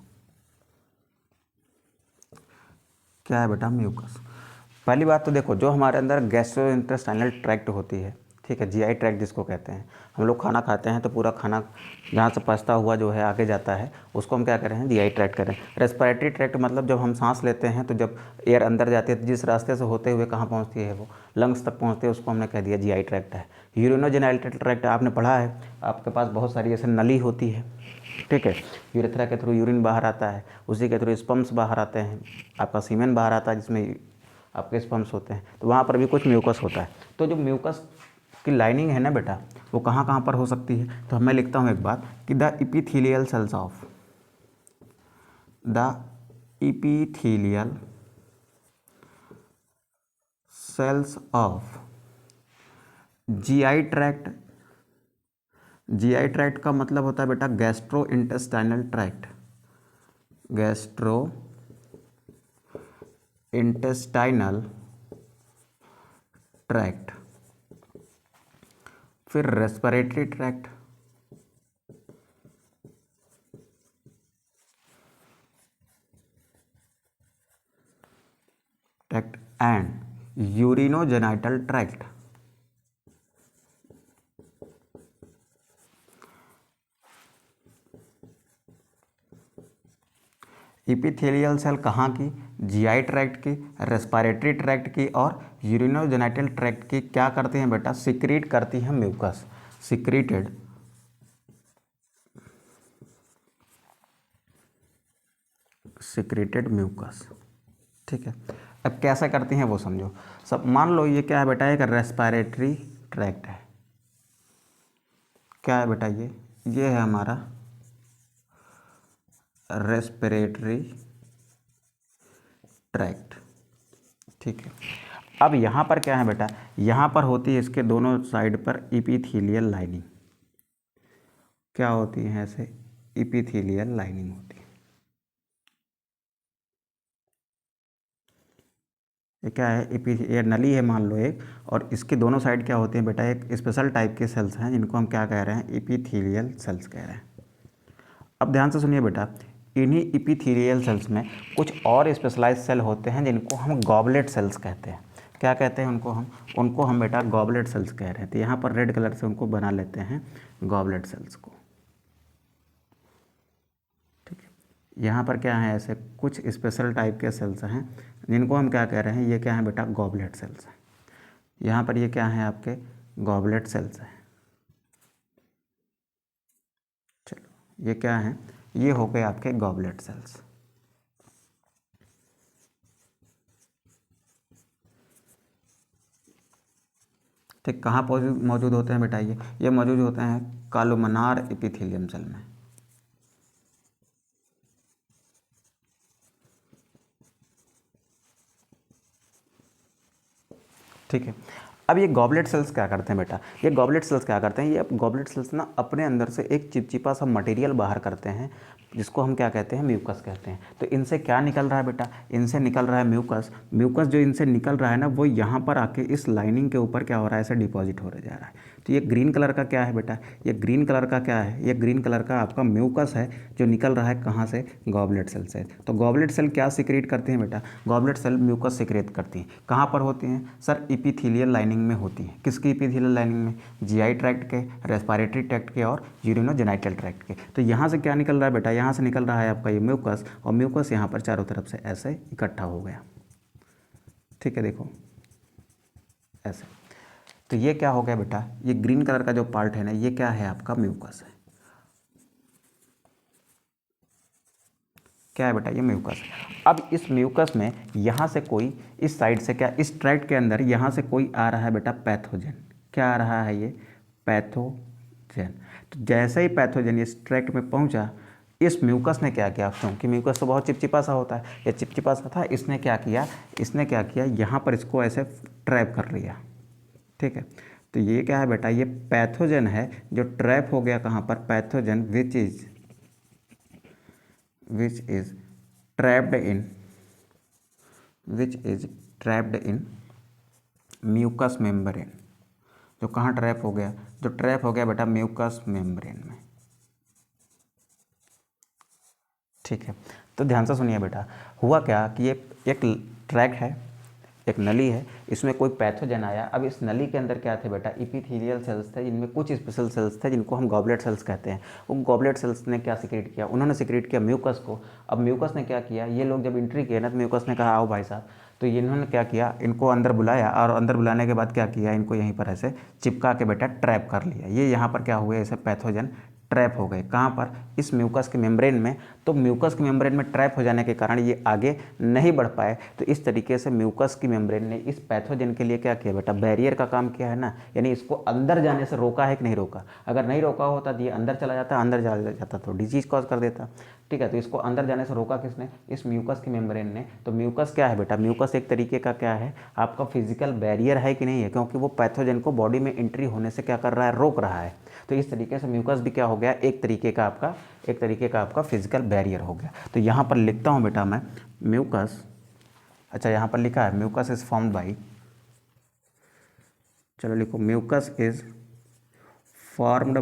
क्या है बेटा, म्यूकस। पहली बात तो देखो, जो हमारे अंदर गैस्ट्रोइंटेस्टाइनल ट्रैक्ट होती है, ठीक है, जीआई ट्रैक्ट जिसको कहते हैं, हम लोग खाना खाते हैं तो पूरा खाना जहाँ से पचता हुआ जो है आगे जाता है, उसको हम क्या कह रहे हैं, जीआई ट्रैक्ट कह रहे हैं। रेस्पिरेटरी ट्रैक्ट मतलब जब हम सांस लेते हैं तो जब एयर अंदर जाती है तो जिस रास्ते से होते हुए कहाँ पहुँचती है, वो लंग्स तक पहुँचती है, उसको हमने कह दिया जीआई ट्रैक्ट है। यूरिनोजेनिटल ट्रैक्ट आपने पढ़ा है, आपके पास बहुत सारी ऐसे नली होती है, ठीक है, यूरेथ्रा के थ्रू यूरिन बाहर आता है, उसी के थ्रू स्पम्स बाहर आते हैं, आपका सीमेन बाहर आता है जिसमें आपके स्पम्स होते हैं, तो वहाँ पर भी कुछ म्यूकस होता है। तो जो म्यूकस की लाइनिंग है ना बेटा, वो कहाँ कहाँ पर हो सकती है, तो मैं लिखता हूँ एक बात कि the epithelial cells of, the epithelial cells of GI tract. GI tract का मतलब होता है बेटा gastro intestinal tract, gastro intestinal tract, फिर respiratory tract, tract and urinogenital tract. Epithelial cell कहाँ की, जीआई ट्रैक्ट की, रेस्पिरेटरी ट्रैक्ट की और यूरिनोजेनिटल ट्रैक्ट की क्या करती हैं बेटा, सिक्रीट करती हैं म्यूकस, सिक्रीटेड सिक्रीटेड म्यूकस, ठीक है। अब कैसा करती हैं वो समझो। सब मान लो ये क्या है बेटा, एक रेस्पिरेटरी ट्रैक्ट है। क्या है बेटा ये है हमारा रेस्पिरेटरी ट्रैक्ट, ठीक है। अब यहाँ पर क्या है बेटा, यहाँ पर होती है इसके दोनों साइड पर इपीथीलियल लाइनिंग। क्या होती है, ऐसे इपीथीलियल लाइनिंग होती है। ये क्या है, ये नली है मान लो एक, और इसके दोनों साइड क्या होते हैं बेटा, एक स्पेशल टाइप के सेल्स हैं जिनको हम क्या कह रहे हैं, इपीथीलियल सेल्स कह रहे हैं। अब ध्यान से सुनिए बेटा, इन्हीं इपीथीलियल सेल्स में कुछ और स्पेशलाइज्ड सेल होते हैं जिनको हम गॉबलेट सेल्स कहते हैं। क्या कहते हैं उनको हम बेटा गॉबलेट सेल्स कह रहे हैं। तो यहाँ पर रेड कलर से उनको बना लेते हैं गॉबलेट सेल्स को, ठीक है। यहाँ पर क्या है, ऐसे कुछ स्पेशल टाइप के सेल्स हैं जिनको हम क्या कह रहे हैं, ये क्या है बेटा, गॉबलेट सेल्स हैं। यहाँ पर ये क्या है, आपके गॉबलेट सेल्स हैं। चलो ये क्या है, ये हो गए आपके गॉबलेट सेल्स, ठीक। कहाँ मौजूद होते हैं बेटा, ये मौजूद होते हैं कॉलमनार एपिथेलियम सेल में, ठीक है। अब ये गॉबलेट सेल्स क्या करते हैं बेटा, ये गॉबलेट सेल्स क्या करते हैं, ये गॉबलेट सेल्स ना अपने अंदर से एक चिपचिपा सा मटेरियल बाहर करते हैं, जिसको हम क्या कहते हैं, म्यूकस कहते हैं। तो इनसे क्या निकल रहा है बेटा, इनसे निकल रहा है म्यूकस। म्यूकस जो इनसे निकल रहा है ना, वो यहाँ पर आके इस लाइनिंग के ऊपर क्या हो रहा है, ऐसे डिपॉजिट हो जा रहा है। तो ये ग्रीन कलर का क्या है बेटा, ये ग्रीन कलर का क्या है, ये ग्रीन कलर का आपका म्यूकस है जो निकल रहा है कहाँ से, गॉबलेट सेल से। तो गॉबलेट सेल क्या सिक्रेट करते हैं बेटा, गॉबलेट सेल म्यूकस सिक्रेट करती हैं। कहाँ पर होती हैं सर, इपीथीलियल लाइनिंग में होती हैं। किसकी इपीथीलियल लाइनिंग में, जीआई ट्रैक्ट के, रेस्पिरेटरी ट्रैक्ट के और यूरिनोजेनाइटल ट्रैक्ट के। तो यहाँ से क्या निकल रहा है बेटा, यहाँ से निकल रहा है आपका ये म्यूकस, और म्यूकस यहाँ पर चारों तरफ से ऐसे इकट्ठा हो गया। ठीक है, देखो ऐसे। तो ये क्या हो गया बेटा, ये ग्रीन कलर का जो पार्ट है ना, ये क्या है आपका म्यूकस है। क्या है बेटा, ये म्यूकस है। अब इस म्यूकस में यहाँ से कोई, इस साइड से क्या, इस ट्रैक्ट के अंदर यहाँ से कोई आ रहा है बेटा पैथोजन। क्या आ रहा है, ये पैथोजन। तो जैसे ही पैथोजन इस ट्रैक्ट में पहुँचा, इस म्यूकस ने क्या किया, क्योंकि म्यूकस तो बहुत चिपचिपा सा होता है, ये चिपचिपा सा था, इसने क्या किया, यहाँ पर इसको ऐसे ट्रैप कर लिया। ठीक है, तो ये क्या है बेटा, ये पैथोजन है जो ट्रैप हो गया कहाँ पर, pathogen which is trapped in mucus membrane. जो कहाँ ट्रैप हो गया, जो ट्रैप हो गया बेटा म्यूकस मेम्ब्रेन में। ठीक है, तो ध्यान से सुनिए बेटा, हुआ क्या कि ये एक ट्रैक है, एक नली है, इसमें कोई पैथोजन आया। अब इस नली के अंदर क्या थे बेटा, इपीथीलियल सेल्स थे, जिनमें कुछ स्पेशल सेल्स थे जिनको हम गॉबलेट सेल्स कहते हैं। उन गॉबलेट सेल्स ने क्या सिक्रेट किया, उन्होंने सिक्रेट किया म्यूकस को। अब म्यूकस ने क्या किया, ये लोग जब एंट्री किए ना, तो म्यूकस ने कहा आओ भाई साहब। तो इन्होंने क्या किया, इनको अंदर बुलाया, और अंदर बुलाने के बाद क्या किया, इनको यहीं पर ऐसे चिपका के बेटा ट्रैप कर लिया। ये यहाँ पर क्या हुए, ऐसे पैथोजन ट्रैप हो गए। कहाँ पर, इस म्यूकस के मेम्ब्रेन में। तो म्यूकस के मेम्ब्रेन में ट्रैप हो जाने के कारण ये आगे नहीं बढ़ पाए। तो इस तरीके से म्यूकस की मेम्ब्रेन ने इस पैथोजन के लिए क्या किया बेटा, बैरियर का काम किया है ना, यानी इसको अंदर जाने से रोका है कि नहीं रोका। अगर नहीं रोका होता तो ये अंदर चला जाता, अंदर चला जाता तो डिजीज कॉज कर देता। ठीक है, तो इसको अंदर जाने से रोका किसने, इस म्यूकस की मेम्ब्रेन ने। तो म्यूकस क्या है बेटा, म्यूकस एक तरीके का क्या है, आपका फिजिकल बैरियर है कि नहीं है, क्योंकि वो पैथोजन को बॉडी में एंट्री होने से क्या कर रहा है, रोक रहा है। तो इस तरीके से म्यूकस भी क्या हो गया, एक तरीके का आपका फिजिकल बैरियर हो गया। तो यहाँ पर लिखता हूँ बेटा मैं, म्यूकस, अच्छा यहाँ पर लिखा है म्यूकस इज फॉर्म्ड बाई, चलो लिखो, mucus is formed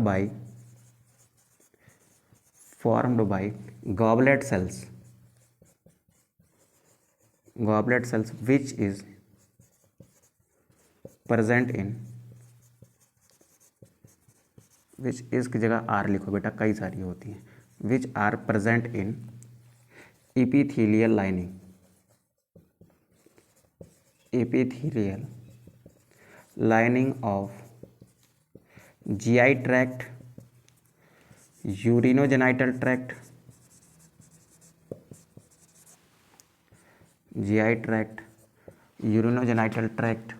by goblet cells which is present in, which is की जगह आर लिखो बेटा, कई सारी होती हैं, which are present in epithelial lining of GI tract, urinogenital tract, urinogenital tract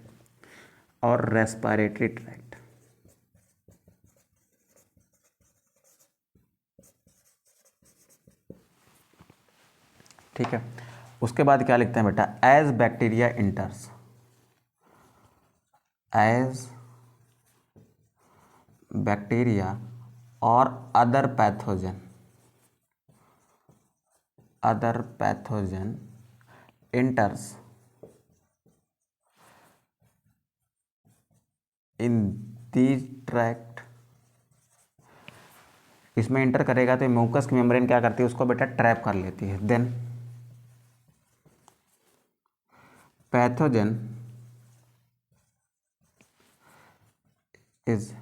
और रेस्पिरेटरी ट्रैक्ट। ठीक है, उसके बाद क्या लिखते हैं बेटा, as bacteria enters, as bacteria और other pathogen enters in these tract, इसमें इंटर करेगा तो म्यूकस की मेम्ब्रेन क्या करती है, उसको बेटा ट्रैप कर लेती है। Then pathogen is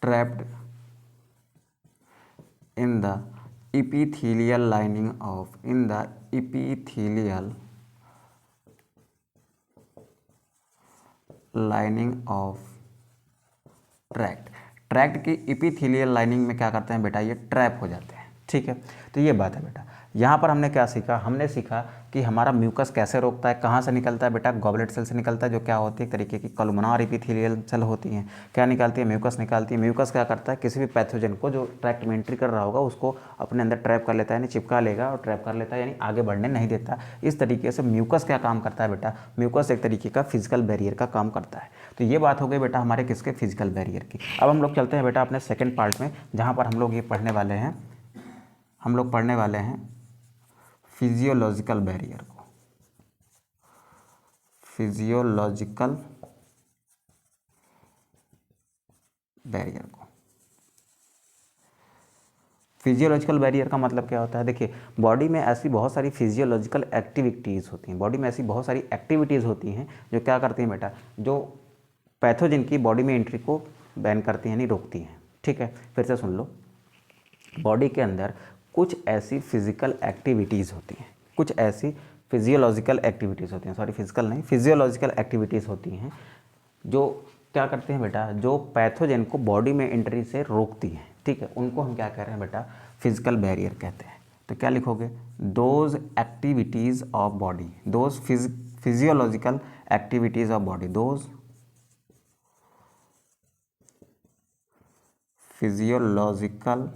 trapped in the epithelial lining of tract की इपीथीलियल लाइनिंग में क्या करते हैं बेटा, ये ट्रैप हो जाते हैं। ठीक है, तो ये बात है बेटा। यहाँ पर हमने क्या सीखा, हमने सीखा कि हमारा म्यूकस कैसे रोकता है, कहाँ से निकलता है बेटा, गॉबलेट सेल से निकलता है, जो क्या होती है एक तरीके की कॉलमनार एपिथेलियल सेल होती हैं। क्या निकालती है, म्यूकस निकालती है। म्यूकस क्या करता है, किसी भी पैथोजन को जो ट्रैक्ट में एंट्री कर रहा होगा उसको अपने अंदर ट्रैप कर लेता है, यानी चिपका लेगा और ट्रैप कर लेता है, यानी आगे बढ़ने नहीं देता। इस तरीके से म्यूकस क्या काम करता है बेटा, म्यूकस एक तरीके का फिजिकल बैरियर का काम करता है। तो ये बात हो गई बेटा हमारे किसके, फिजिकल बैरियर की। अब हम लोग चलते हैं बेटा अपने सेकेंड पार्ट में, जहाँ पर हम लोग ये पढ़ने वाले हैं, हम लोग पढ़ने वाले हैं फिजियोलॉजिकल बैरियर को। फिजियोलॉजिकल बैरियर को, फिजियोलॉजिकल बैरियर का मतलब क्या होता है, देखिए बॉडी में ऐसी बहुत सारी फिजियोलॉजिकल एक्टिविटीज़ होती हैं, बॉडी में ऐसी बहुत सारी एक्टिविटीज़ होती हैं जो क्या करती हैं बेटा, जो पैथोजन की बॉडी में एंट्री को बैन करती हैं, यानी रोकती हैं। ठीक है, फिर से सुन लो, बॉडी के अंदर कुछ ऐसी फिजिकल एक्टिविटीज़ होती हैं, कुछ ऐसी फिजियोलॉजिकल एक्टिविटीज़ होती हैं, सॉरी फिजिकल नहीं, फिजियोलॉजिकल एक्टिविटीज़ होती हैं जो क्या करते हैं बेटा, जो पैथोजन को बॉडी में एंट्री से रोकती हैं। ठीक है, उनको हम क्या कह रहे हैं बेटा, फिजिकल बैरियर कहते हैं। तो क्या लिखोगे, those activities of body, those physiological activities of body, those physiological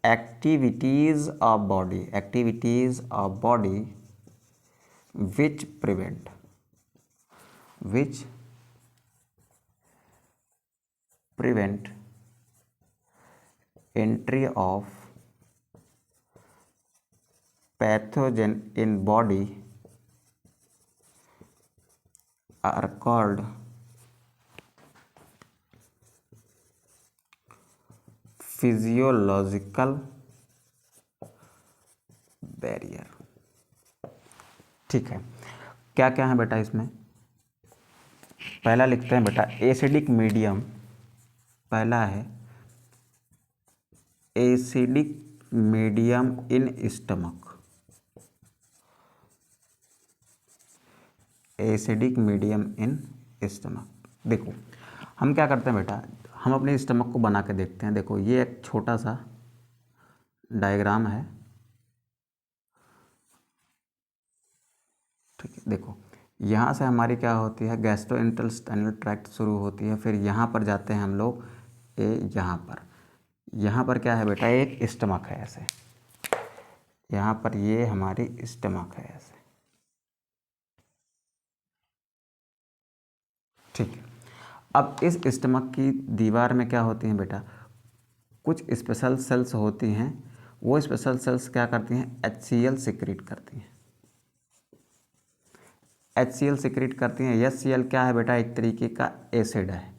activities of body which prevent entry of pathogen in body are called physiological barrier. ठीक है, क्या क्या है बेटा इसमें, पहला लिखते हैं बेटा एसिडिक मीडियम, पहला है acidic medium in stomach, acidic medium in stomach. देखो हम क्या करते हैं बेटा, हम अपने स्टमक को बना के देखते हैं। देखो ये एक छोटा सा डायग्राम है, ठीक है। देखो यहाँ से हमारी क्या होती है, गैस्ट्रोइंटेस्टाइनल ट्रैक्ट शुरू होती है, फिर यहाँ पर जाते हैं हम लोग यहाँ पर क्या है बेटा, एक स्टमक है ऐसे, यहाँ पर ये हमारी स्टमक है ऐसे। ठीक है, अब इस स्टमक की दीवार में क्या होती हैं बेटा, कुछ स्पेशल सेल्स होती हैं, वो स्पेशल सेल्स क्या करती हैं, HCl सिक्रीट करती हैं, HCl सिक्रीट करती हैं। HCl क्या है बेटा, एक तरीके का एसिड है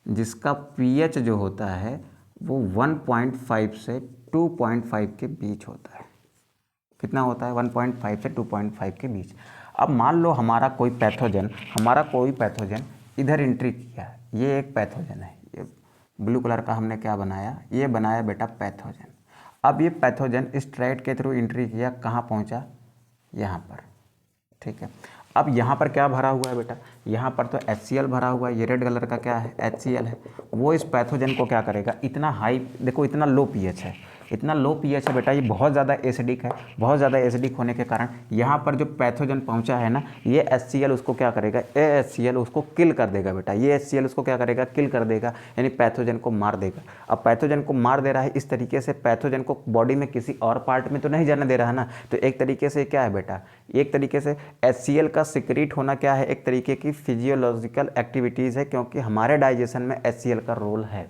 जिसका pH जो होता है वो 1.5 से 2.5 के बीच होता है। कितना होता है, 1.5 से 2.5 के बीच। अब मान लो हमारा कोई पैथोजन इधर एंट्री किया, ये एक पैथोजन है, ये ब्लू कलर का हमने क्या बनाया, ये बनाया बेटा पैथोजन। अब ये पैथोजन इस ट्रैक्ट के थ्रू एंट्री किया, कहाँ पहुँचा, यहाँ पर। ठीक है, अब यहाँ पर क्या भरा हुआ है बेटा, यहाँ पर तो HCl भरा हुआ है, ये रेड कलर का क्या है, HCl है। वो इस पैथोजन को क्या करेगा, इतना हाई, देखो इतना लो pH है, इतना लो pH है बेटा, ये बहुत ज़्यादा एसिडिक है। बहुत ज़्यादा एसिडिक होने के कारण यहाँ पर जो पैथोजन पहुँचा है ना, ये HCl उसको क्या करेगा, HCl उसको किल कर देगा बेटा, ये HCl उसको क्या करेगा, किल कर देगा, यानी पैथोजन को मार देगा। अब पैथोजन को मार दे रहा है इस तरीके से, पैथोजन को बॉडी में किसी और पार्ट में तो नहीं जाने दे रहा है ना, तो एक तरीके से क्या है बेटा, एक तरीके से HCl का सिक्रीट होना क्या है, एक तरीके की फिजियोलॉजिकल एक्टिविटीज़ है, क्योंकि हमारे डाइजेशन में HCl का रोल है।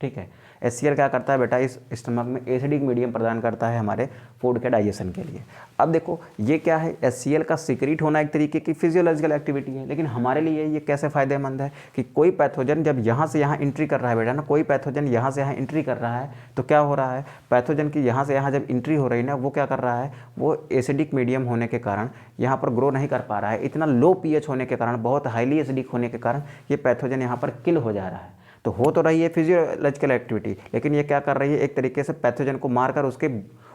ठीक है, HCl क्या करता है बेटा, इस स्टमक में एसिडिक मीडियम प्रदान करता है हमारे फूड के डाइजेशन के लिए। अब देखो ये क्या है, HCl का सिक्रीट होना एक तरीके की फिजियोलॉजिकल एक्टिविटी है, लेकिन हमारे लिए ये कैसे फ़ायदेमंद है कि कोई पैथोजन जब यहाँ से यहाँ एंट्री कर रहा है बेटा ना, कोई पैथोजन यहाँ से यहाँ एंट्री कर रहा है, तो क्या हो रहा है, पैथोजन की यहाँ से यहाँ जब एंट्री हो रही है ना, वो क्या कर रहा है, वो एसिडिक मीडियम होने के कारण यहाँ पर ग्रो नहीं कर पा रहा है, इतना लो pH होने के कारण, बहुत हाईली एसिडिक होने के कारण ये पैथोजन यहाँ पर किल हो जा रहा है। तो हो तो रही है फिजियोलॉजिकल एक्टिविटी, लेकिन ये क्या कर रही है, एक तरीके से पैथोजन को मारकर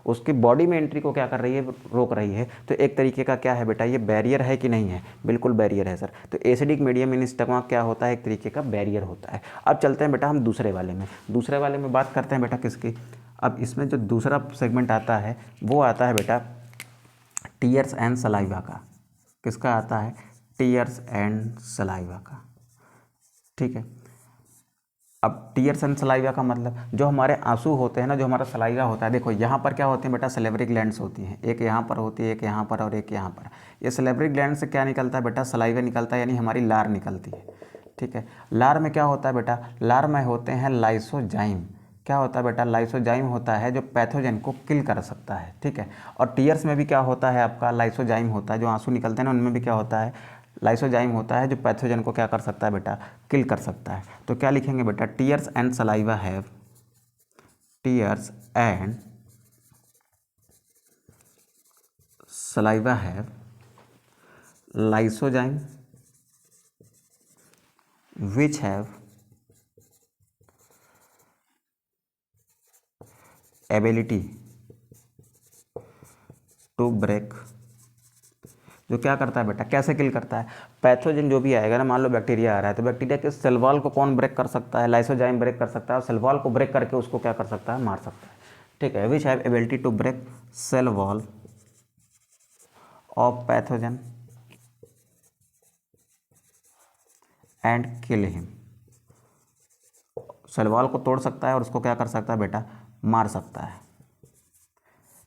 उसकी बॉडी में एंट्री को क्या कर रही है, रोक रही है। तो एक तरीके का क्या है बेटा, ये बैरियर है कि नहीं है, बिल्कुल बैरियर है सर। तो एसिडिक मीडियम इन स्टमक क्या होता है, एक तरीके का बैरियर होता है। अब चलते हैं बेटा हम दूसरे वाले में बात करते हैं बेटा किसकी, अब इसमें जो दूसरा सेगमेंट आता है वो आता है बेटा टीयर्स एंड सलाइवा का। किसका आता है? टीयर्स एंड सलाइवा का। ठीक है, अब टीयर्स एंड सलाइवा का मतलब जो हमारे आंसू होते हैं ना, जो हमारा सलाइवा होता है, देखो यहाँ पर क्या होते हैं बेटा, सलेवरी ग्लैंड्स होती हैं, एक यहाँ पर होती है, एक यहाँ पर और एक यहाँ पर। ये सलेवरी ग्लैंड से क्या निकलता है बेटा? सलाइवा निकलता है, यानी हमारी लार निकलती है। ठीक है, लार में क्या होता है बेटा? लार में होते हैं लाइसोजाइम। क्या होता है बेटा? लाइसोजाइम होता है जो पैथोजन को किल कर सकता है। ठीक है, और टीयर्स में भी क्या होता है आपका? लाइसोजाइम होता है, जो आंसू निकलते हैं ना उनमें भी क्या होता है? लाइसोजाइम होता है जो पैथोजन को क्या कर सकता है बेटा? किल कर सकता है। तो क्या लिखेंगे बेटा? Tears and saliva have, tears and saliva have lysozyme which have ability to break। जो क्या करता है बेटा? कैसे किल करता है? पैथोजन जो भी आएगा ना, मान लो बैक्टीरिया आ रहा है, तो बैक्टीरिया के सेल वॉल को कौन ब्रेक कर सकता है? लाइसोजाइम ब्रेक कर सकता है, और सेल वॉल को ब्रेक करके उसको क्या कर सकता है? मार सकता है। ठीक है, which have ability to break cell wall of pathogen and kill him. Cell wall को तोड़ सकता है और उसको क्या कर सकता है बेटा? मार सकता है।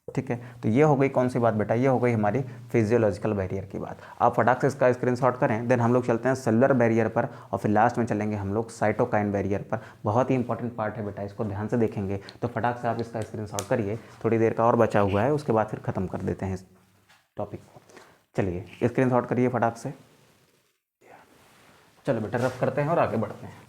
ठीक है, तो ये हो गई कौन सी बात बेटा? ये हो गई हमारी फिजियोलॉजिकल बैरियर की बात। आप फटाक से इसका स्क्रीनशॉट करें, देन हम लोग चलते हैं सेलुलर बैरियर पर, और फिर लास्ट में चलेंगे हम लोग साइटोकाइन बैरियर पर। बहुत ही इंपॉर्टेंट पार्ट है बेटा, इसको ध्यान से देखेंगे। तो फटाक से आप इसका स्क्रीनशॉट करिए, थोड़ी देर का और बचा हुआ है, उसके बाद फिर ख़त्म कर देते हैं इस टॉपिक को। चलिए स्क्रीनशॉट करिए फटाक से। चलो बेटा रफ करते हैं और आगे बढ़ते हैं।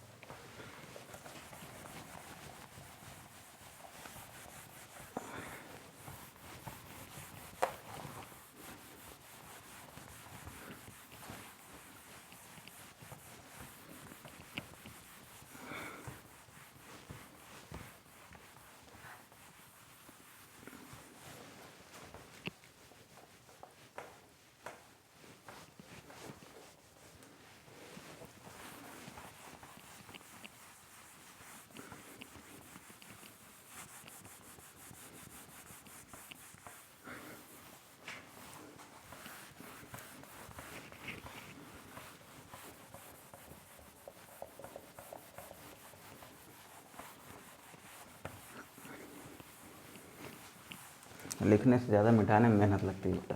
लिखने से ज़्यादा मिटाने में मेहनत लगती है बेटा।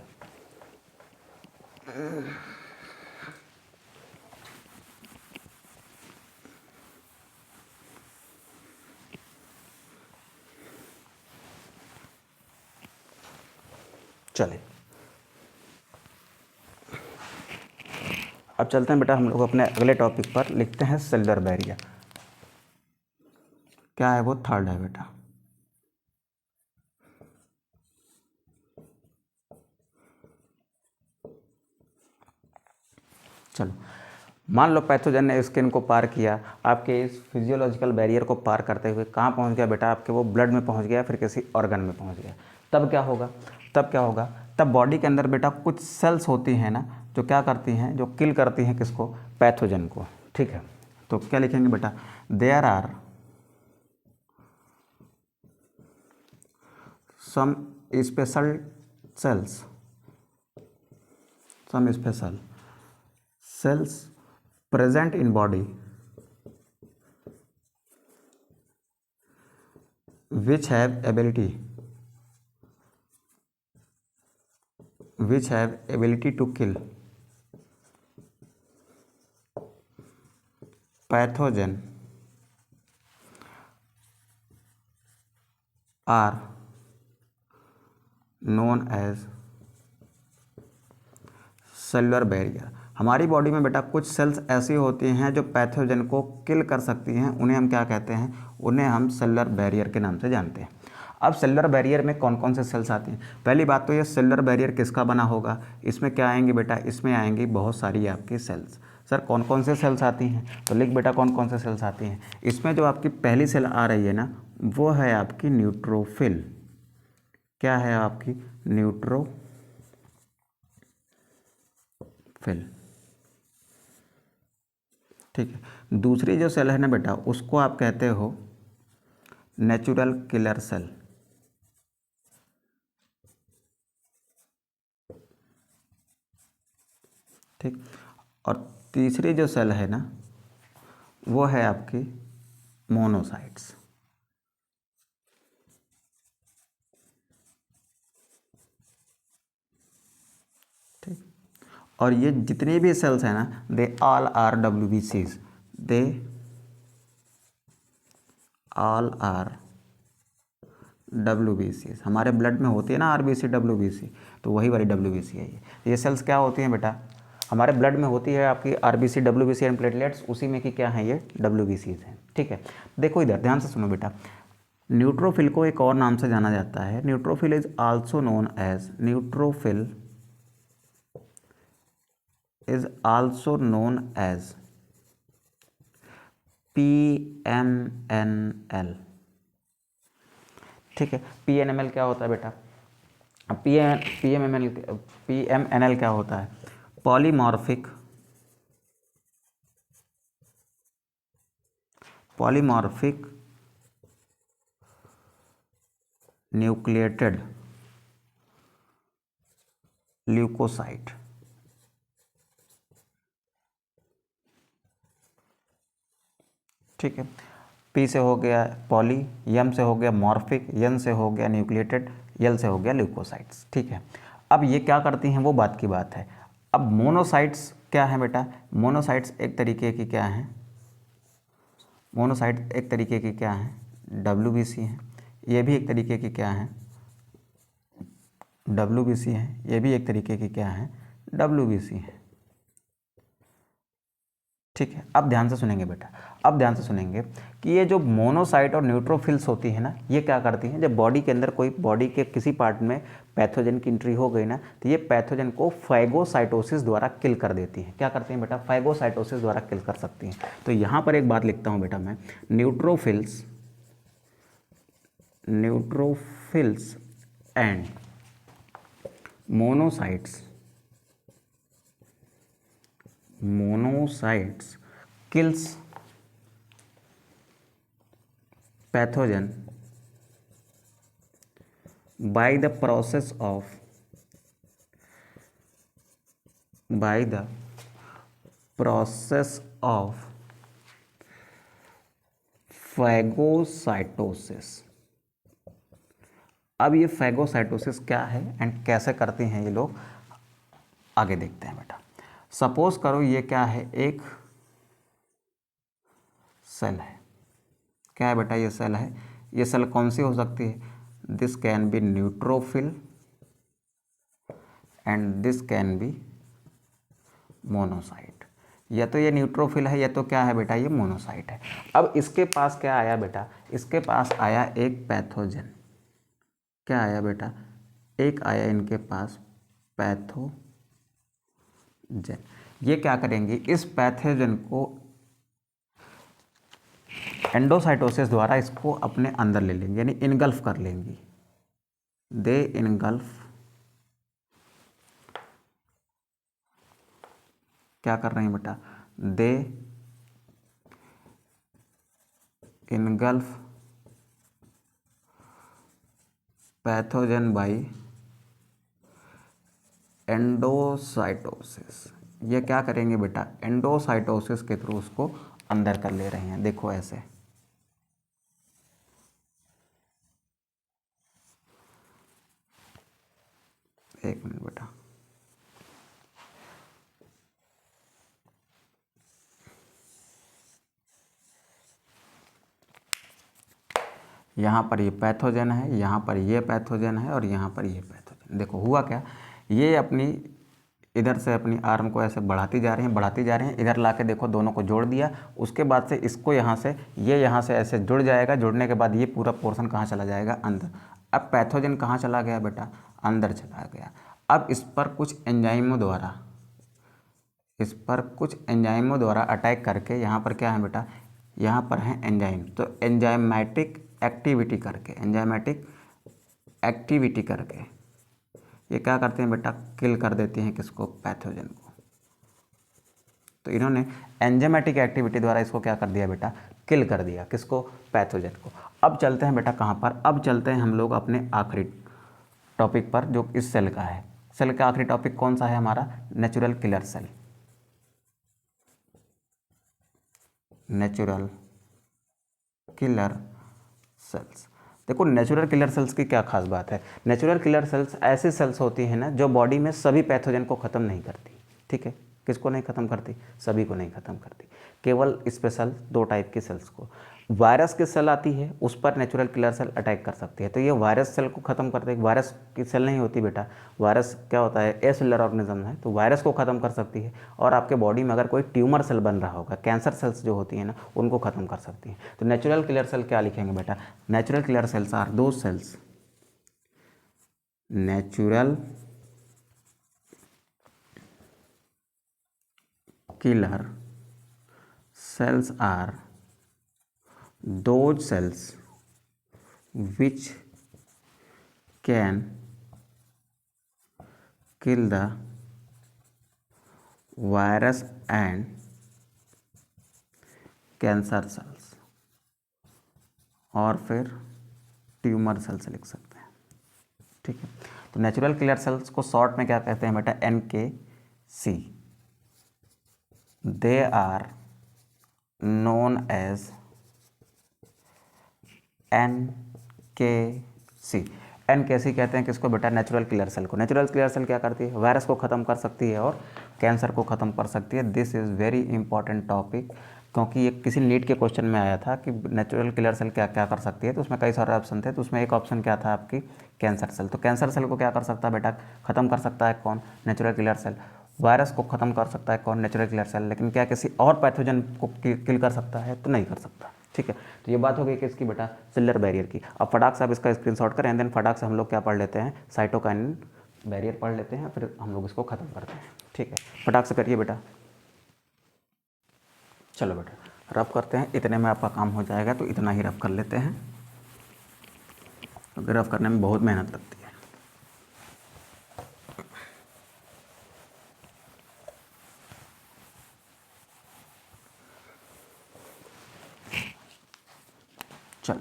चलिए अब चलते हैं बेटा हम लोग अपने अगले टॉपिक पर। लिखते हैं सेलुलर बैरियर। क्या है वो? थर्ड है बेटा। चलो मान लो पैथोजन ने स्किन को पार किया, आपके इस फिजियोलॉजिकल बैरियर को पार करते हुए कहाँ पहुँच गया बेटा? आपके वो ब्लड में पहुँच गया, फिर किसी ऑर्गन में पहुँच गया। तब क्या होगा? तब क्या होगा? तब बॉडी के अंदर बेटा कुछ सेल्स होती हैं ना, जो क्या करती हैं? जो किल करती हैं किसको? पैथोजन को। ठीक है, तो क्या लिखेंगे बेटा? There are some special cells, some special cells present in body which have ability to kill pathogen are known as cellular barrier. हमारी बॉडी में बेटा कुछ सेल्स ऐसी होती हैं जो पैथोजन को किल कर सकती हैं, उन्हें हम क्या कहते हैं? उन्हें हम सेलुलर बैरियर के नाम से जानते हैं। अब सेलुलर बैरियर में कौन कौन से सेल्स आती हैं? पहली बात तो ये सेलुलर बैरियर किसका बना होगा? इसमें क्या आएंगे बेटा? इसमें आएंगी बहुत सारी आपकी सेल्स। सर कौन कौन से सेल्स आती हैं? तो लिख बेटा कौन कौन से सेल्स आती हैं। इसमें जो आपकी पहली सेल आ रही है ना, वो है आपकी न्यूट्रोफिल। क्या है आपकी? न्यूट्रोफिल। ठीक है, दूसरी जो सेल है ना बेटा, उसको आप कहते हो नेचुरल किलर सेल। ठीक। और तीसरी जो सेल है ना, वो है आपकी मोनोसाइट्स। ठीक। और ये जितने भी सेल्स हैं ना, they all are WBCs, they all are WBCs। हमारे ब्लड में होती है ना RBC WBC, तो वही वाली WBC है ये सेल्स क्या होती हैं बेटा, हमारे ब्लड में होती है आपकी RBC WBC एंड प्लेटलेट्स, उसी में की क्या है ये WBCs हैं। ठीक है, देखो इधर ध्यान से सुनो बेटा, न्यूट्रोफिल को एक और नाम से जाना जाता है। Neutrophil is also known as PMNL। ठीक है, PNML क्या होता है बेटा, अब PMNL क्या होता है, पॉलीमॉर्फिक न्यूक्लिएटेड ल्यूकोसाइट। ठीक है, P से हो गया पॉली, M से हो गया मॉर्फिक, N से हो गया न्यूक्लिएटेड, L से हो गया ल्यूकोसाइट्स। ठीक है, अब ये क्या करती हैं वो बात की बात है। अब मोनोसाइट्स क्या है बेटा, मोनोसाइट्स एक तरीके की क्या है, मोनोसाइट एक तरीके की क्या है WBC है, ये भी एक तरीके की क्या है WBC है, ये भी एक तरीके की क्या है WBC है। ठीक है, अब ध्यान से सुनेंगे बेटा, अब ध्यान से सुनेंगे कि ये जो मोनोसाइट और न्यूट्रोफिल्स होती है ना, ये क्या करती हैं, जब बॉडी के अंदर कोई बॉडी के किसी पार्ट में पैथोजन की एंट्री हो गई ना, तो ये पैथोजन को फैगोसाइटोसिस द्वारा किल कर देती हैं। क्या करती हैं बेटा, फैगोसाइटोसिस द्वारा किल कर सकती हैं। तो यहाँ पर एक बात लिखता हूँ बेटा मैं, neutrophils and monocytes kills pathogen by the process of phagocytosis। अब ये फैगोसाइटोसिस क्या है एंड कैसे करते हैं ये लोग, आगे देखते हैं बेटा। सपोज करो ये क्या है, एक सेल है, क्या है बेटा, ये सेल है। ये सेल कौन सी हो सकती है, this can be neutrophil and this can be monocyte. या तो ये न्यूट्रोफिल है या तो क्या है बेटा, ये मोनोसाइट है। अब इसके पास क्या आया बेटा, इसके पास आया एक पैथोजन। क्या आया बेटा, एक आया इनके पास पैथोजन। ये क्या करेंगे, इस पैथोजन को एंडोसाइटोसिस द्वारा इसको अपने अंदर ले लेंगे, यानी इनगल्फ कर लेंगी। दे इनगल्फ, क्या कर रहे हैं बेटा, दे इनगल्फ पैथोजन बाई एंडोसाइटोसिस। ये क्या करेंगे बेटा, एंडोसाइटोसिस के थ्रू उसको अंदर कर ले रहे हैं। देखो ऐसे, एक मिनट बेटा, यहाँ पर ये पैथोजन है, यहाँ पर ये पैथोजन है और यहाँ पर ये पैथोजन। देखो हुआ क्या, ये अपनी इधर से अपनी आर्म को ऐसे बढ़ाती जा रही हैं, इधर लाके देखो दोनों को जोड़ दिया। उसके बाद से इसको यहाँ से, ये यहाँ से ऐसे जुड़ जाएगा, जुड़ने के बाद ये पूरा पोर्शन कहाँ चला जाएगा, अंदर। अब पैथोजन कहाँ चला गया बेटा, अंदर चला गया। अब इस पर कुछ एंजाइमों द्वारा अटैक करके, यहाँ पर क्या है बेटा, यहाँ पर है एंजाइम, तो एंजाइमेटिक एक्टिविटी करके ये क्या करते हैं बेटा, किल कर देती हैं किसको, पैथोजन को। तो इन्होंने एंजाइमेटिक एक्टिविटी द्वारा इसको क्या कर दिया बेटा, किल कर दिया, किसको? पैथोजन को। अब चलते हैं बेटा कहाँ पर, अब चलते हैं हम लोग अपने आखिरी टॉपिक पर जो इस सेल का है। सेल का आखिरी टॉपिक कौन सा है हमारा? Natural killer cell. Natural killer cells. देखो नेचुरल किलर सेल्स की क्या खास बात है? नेचुरल किलर सेल्स ऐसी सेल्स होती हैं ना जो बॉडी में सभी पैथोजन को ख़त्म नहीं करती, ठीक है? किसको नहीं ख़त्म करती? सभी को नहीं ख़त्म करती, केवल स्पेशल 2 टाइप की सेल्स को। वायरस की सेल आती है, उस पर नेचुरल किलर सेल अटैक कर सकती है, तो ये वायरस सेल को ख़त्म करते हैं। वायरस की सेल नहीं होती बेटा, वायरस क्या होता है? एसेलुलर ऑर्गेनिज्म है, तो वायरस को ख़त्म कर सकती है। और आपके बॉडी में अगर कोई ट्यूमर सेल बन रहा होगा, कैंसर सेल्स जो होती हैं ना, उनको ख़त्म कर सकती हैं। तो नेचुरल किलर सेल क्या लिखेंगे बेटा? नेचुरल किलर सेल्स आर दो cells, natural killer cells are those cells which can kill the virus and cancer cells, और फिर ट्यूमर सेल्स लिख सकते हैं, ठीक है? तो नेचुरल किलर सेल्स को शॉर्ट में क्या कहते हैं बेटा? NKC। They are known as NKC। NKC कहते हैं किसको बेटा? नेचुरल किलर सेल को। नेचुरल किलर सेल क्या करती है? वायरस को ख़त्म कर सकती है और कैंसर को ख़त्म कर सकती है। This is very important topic, क्योंकि ये किसी नीट के क्वेश्चन में आया था कि नेचुरल किलर सेल क्या क्या कर सकती है, तो उसमें कई सारे ऑप्शन थे, तो उसमें एक ऑप्शन क्या था आपकी? Cancer cell. तो कैंसर सेल को क्या कर सकता है बेटा? ख़त्म कर सकता है कौन? Natural killer cell. वायरस को ख़त्म कर सकता है कौन? Natural killer cell. लेकिन क्या किसी और पैथोजन को किल कर सकता है? तो नहीं कर सकता, ठीक है? तो ये बात हो गई किसकी बेटा? सेलुलर बैरियर की। अब फटाक से आप इसका स्क्रीनशॉट करें, एंड देन फटाक से हम लोग क्या पढ़ लेते हैं? साइटोकाइनिन बैरियर पढ़ लेते हैं, फिर हम लोग इसको ख़त्म करते हैं, ठीक है? फटाक से करिए बेटा। चलो बेटा रफ करते हैं, इतने में आपका काम हो जाएगा, तो इतना ही रफ कर लेते हैं, क्योंकि रफ करने में बहुत मेहनत लगती है। चलो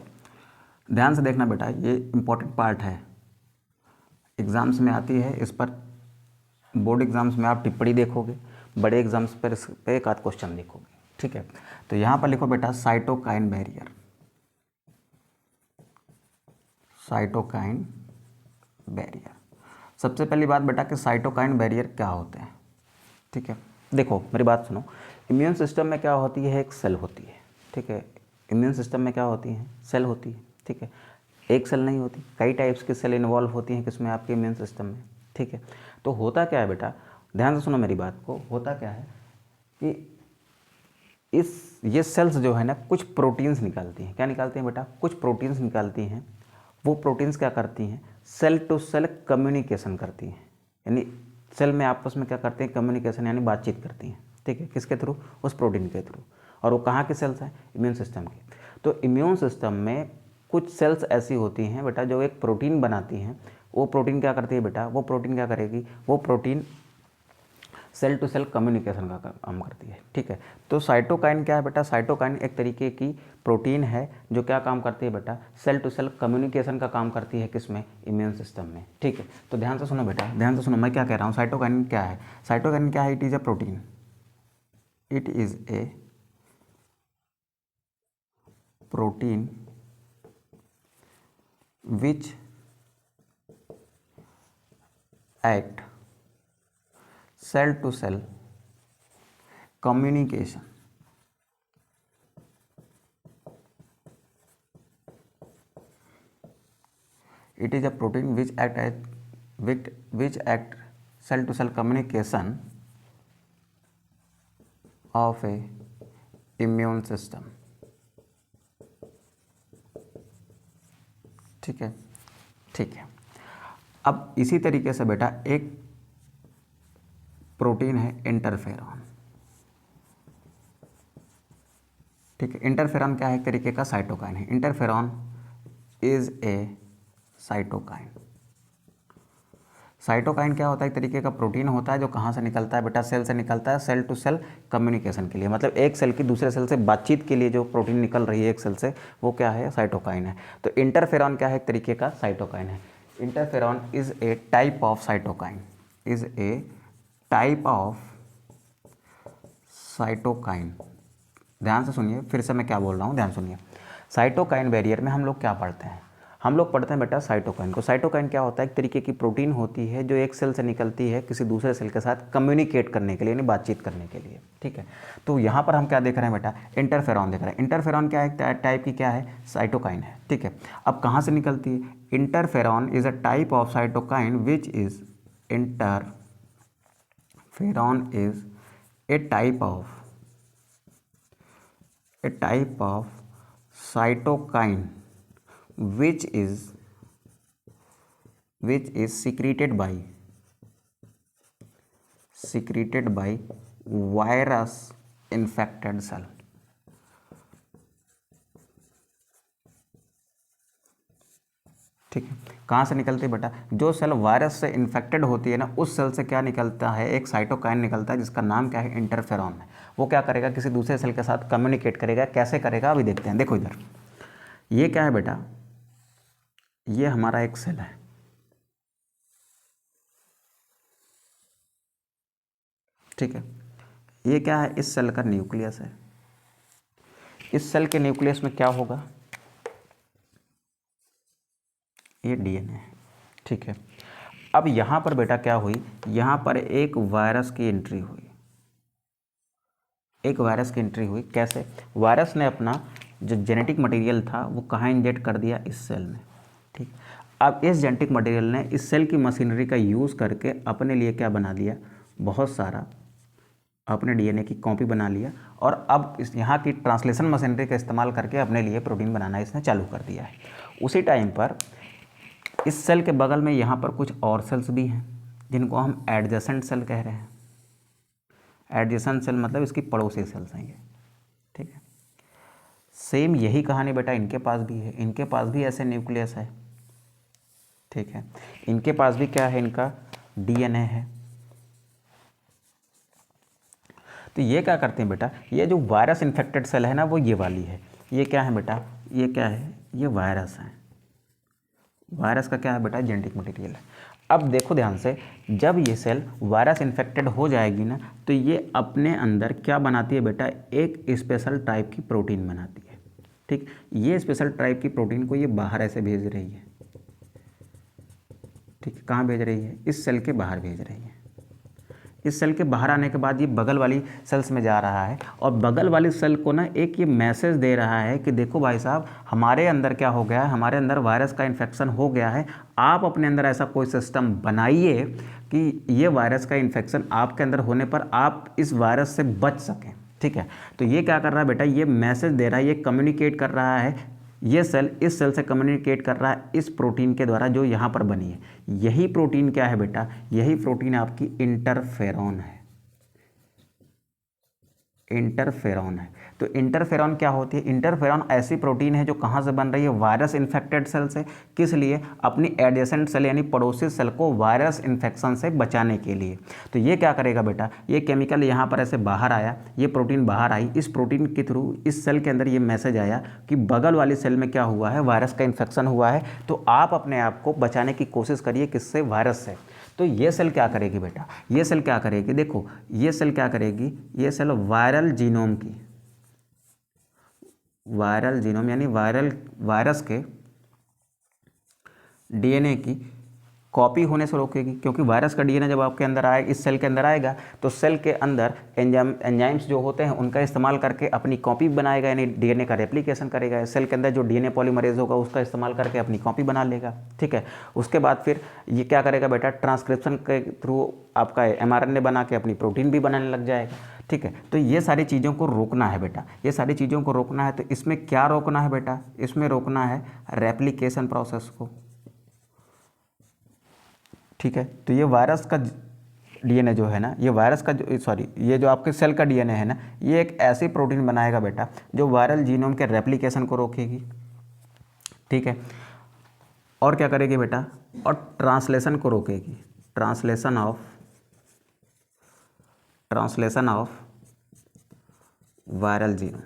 ध्यान से देखना बेटा, ये इम्पोर्टेंट पार्ट है, एग्ज़ाम्स में आती है, इस पर बोर्ड एग्ज़ाम्स में आप टिप्पणी देखोगे, बड़े एग्ज़ाम्स पर इस पर एक आध क्वेश्चन देखोगे, ठीक है? तो यहाँ पर लिखो बेटा साइटोकाइन बैरियर। Cytokine barrier. सबसे पहली बात बेटा कि साइटोकाइन बैरियर क्या होते हैं, ठीक है? देखो मेरी बात सुनो, इम्यून सिस्टम में क्या होती है? एक सेल होती है, ठीक है? इम्यून सिस्टम में क्या होती है? सेल होती है, ठीक है? एक सेल नहीं होती, कई टाइप्स की सेल इन्वॉल्व होती हैं किसमें? आपके इम्यून सिस्टम में, ठीक है? तो होता क्या है बेटा, ध्यान से सुनो मेरी बात को, होता क्या है कि ये सेल्स जो है ना कुछ प्रोटीन्स निकालती हैं। क्या निकालती हैं बेटा? कुछ प्रोटीन्स निकालती हैं। वो प्रोटीन्स क्या करती हैं? सेल टू सेल कम्युनिकेशन करती हैं, यानी सेल में आपस में क्या करते हैं? कम्युनिकेशन, यानी बातचीत करती हैं, ठीक है? किसके थ्रू? उस प्रोटीन के थ्रू। और वो कहाँ के सेल्स हैं? इम्यून सिस्टम के। तो इम्यून सिस्टम में कुछ सेल्स ऐसी होती हैं बेटा जो एक प्रोटीन बनाती हैं। वो प्रोटीन क्या करती है बेटा? वो प्रोटीन क्या करेगी? वो protein cell to cell communication का काम करती है, ठीक है? तो साइटोकाइन क्या है बेटा? साइटोकाइन एक तरीके की प्रोटीन है जो क्या काम करती है बेटा? सेल टू सेल कम्युनिकेशन का काम करती है, किसमें? इम्यून सिस्टम में, ठीक है? तो ध्यान से सुनो बेटा, ध्यान से सुनो, मैं क्या कह रहा हूँ। साइटोकाइन क्या है? साइटोकाइन क्या है? It is a protein, it is a protein which act cell to cell communication, it is a protein which act cell to cell communication of a immune system, ठीक है? ठीक है। अब इसी तरीके से बेटा एक प्रोटीन है इंटरफेरॉन, ठीक है? इंटरफेरॉन क्या है? एक तरीके का साइटोकाइन है। Interferon is a cytokine. Cytokine क्या होता है? एक तरीके का प्रोटीन होता है जो कहाँ से निकलता है बेटा? सेल से निकलता है, सेल टू सेल कम्युनिकेशन के लिए, मतलब एक सेल की दूसरे सेल से बातचीत के लिए जो प्रोटीन निकल रही है एक सेल से, वो क्या है? साइटोकाइन है। तो इंटरफेरॉन क्या है? एक तरीके का साइटोकाइन है। Interferon is a type of cytokine, is a type of cytokine. ध्यान से सुनिए, फिर से मैं क्या बोल रहा हूँ, ध्यान सुनिए। साइटोकाइन बैरियर में हम लोग क्या पढ़ते हैं? हम लोग पढ़ते हैं बेटा साइटोकाइन को। साइटोकाइन क्या होता है? एक तरीके की प्रोटीन होती है जो एक सेल से निकलती है किसी दूसरे सेल के साथ कम्युनिकेट करने के लिए, यानी बातचीत करने के लिए, ठीक है। तो यहाँ पर हम क्या देख रहे हैं बेटा? इंटरफेरॉन देख रहे हैं। इंटरफेरॉन क्या है? टाइप की क्या है? साइटोकाइन है, ठीक है। अब कहाँ से निकलती है? Interferon is a type of cytokine which is interferon is a type of cytokine which is secreted by virus infected cell। ठीक है, कहाँ से निकलती है बेटा? जो सेल वायरस से इन्फेक्टेड होती है ना, उस सेल से क्या निकलता है? एक साइटोकाइन निकलता है जिसका नाम क्या है? इंटरफेरॉन है। वो क्या करेगा? किसी दूसरे सेल के साथ कम्युनिकेट करेगा। कैसे करेगा अभी देखते हैं। देखो इधर, ये क्या है बेटा? ये हमारा एक सेल है, ठीक है। ये क्या है? इस सेल का न्यूक्लियस है। इस सेल के न्यूक्लियस में क्या होगा? ये डीएनए है, ठीक है। अब यहाँ पर बेटा क्या हुई? यहाँ पर एक वायरस की एंट्री हुई, एक वायरस की एंट्री हुई। कैसे? वायरस ने अपना जो जेनेटिक मटेरियल था वो कहाँ इंजेक्ट कर दिया? इस सेल में, ठीक। अब इस जेनेटिक मटेरियल ने इस सेल की मशीनरी का यूज़ करके अपने लिए क्या बना लिया? बहुत सारा अपने डीएनए की कॉपी बना लिया, और अब इस यहाँ की ट्रांसलेशन मशीनरी का इस्तेमाल करके अपने लिए प्रोटीन बनाना इसने चालू कर दिया है। उसी टाइम पर इस सेल के बगल में यहाँ पर कुछ और सेल्स भी हैं जिनको हम एडजेसेंट सेल कह रहे हैं। एडजेसेंट सेल मतलब इसकी पड़ोसी सेल्स हैं ये, ठीक है। सेम यही कहानी बेटा इनके पास भी है। इनके पास भी ऐसे न्यूक्लियस है, ठीक है। इनके पास भी क्या है? इनका डीएनए है। तो ये क्या करते हैं बेटा? ये जो वायरस इन्फेक्टेड सेल है ना, वो ये वाली है। ये क्या है बेटा? ये क्या है? ये वायरस है। वायरस का क्या है बेटा? जेनेटिक मटेरियल है। अब देखो ध्यान से, जब ये सेल वायरस इन्फेक्टेड हो जाएगी ना, तो ये अपने अंदर क्या बनाती है बेटा? एक स्पेशल टाइप की प्रोटीन बनाती है, ठीक। ये स्पेशल टाइप की प्रोटीन को ये बाहर ऐसे भेज रही है, ठीक है। कहाँ भेज रही है? इस सेल के बाहर भेज रही है। इस सेल के बाहर आने के बाद ये बगल वाली सेल्स में जा रहा है, और बगल वाली सेल को ना एक ये मैसेज दे रहा है कि देखो भाई साहब, हमारे अंदर क्या हो गया है? हमारे अंदर वायरस का इन्फेक्शन हो गया है। आप अपने अंदर ऐसा कोई सिस्टम बनाइए कि ये वायरस का इन्फेक्शन आपके अंदर होने पर आप इस वायरस से बच सकें, ठीक है। तो ये क्या कर रहा है बेटा? ये मैसेज दे रहा है, ये कम्युनिकेट कर रहा है। ये सेल इस सेल से कम्युनिकेट कर रहा है इस प्रोटीन के द्वारा जो यहाँ पर बनी है। यही प्रोटीन क्या है बेटा? यही प्रोटीन आपकी इंटरफेरॉन है। इंटरफेरॉन है। तो इंटरफेरॉन क्या होती है? इंटरफेरॉन ऐसी प्रोटीन है जो कहाँ से बन रही है? वायरस इन्फेक्टेड सेल से। किस लिए? अपनी एडजेसेंट सेल यानी पड़ोसी सेल को वायरस इन्फेक्शन से बचाने के लिए। तो ये क्या करेगा बेटा? ये केमिकल यहाँ पर ऐसे बाहर आया, ये प्रोटीन बाहर आई। इस प्रोटीन के थ्रू इस सेल के अंदर ये मैसेज आया कि बगल वाली सेल में क्या हुआ है? वायरस का इन्फेक्शन हुआ है, तो आप अपने आप को बचाने की कोशिश करिए। किससे? वायरस से। तो ये सेल क्या करेगी बेटा? ये सेल क्या करेगी? देखो, ये सेल क्या करेगी? ये सेल वायरल जीनोम की, वायरल जीनोम यानी वायरस के डीएनए की कॉपी होने से रोकेगी। क्योंकि वायरस का डीएनए जब आपके अंदर आएगा, इस सेल के अंदर आएगा, तो सेल के अंदर एंजाइम्स जो होते हैं उनका इस्तेमाल करके अपनी कॉपी बनाएगा, यानी डीएनए का रेप्लिकेशन करेगा। सेल के अंदर जो डीएनए पॉलीमरेज होगा उसका इस्तेमाल करके अपनी कॉपी बना लेगा, ठीक है। उसके बाद फिर ये क्या करेगा बेटा? ट्रांसक्रिप्शन के थ्रू आपका एमआरएनए बना के अपनी प्रोटीन भी बनाने लग जाएगा, ठीक है। तो ये सारी चीज़ों को रोकना है बेटा, ये सारी चीज़ों को रोकना है। तो इसमें क्या रोकना है बेटा? इसमें रोकना है रेप्लिकेशन प्रोसेस को, ठीक है। तो ये वायरस का डीएनए जो है ना, ये वायरस का ये जो आपके सेल का डीएनए है ना, ये एक ऐसी प्रोटीन बनाएगा बेटा जो वायरल जीनोम के रेप्लिकेशन को रोकेगी, ठीक है। और क्या करेगी बेटा? और ट्रांसलेशन को रोकेगी, ट्रांसलेशन ऑफ वायरल जीनोम।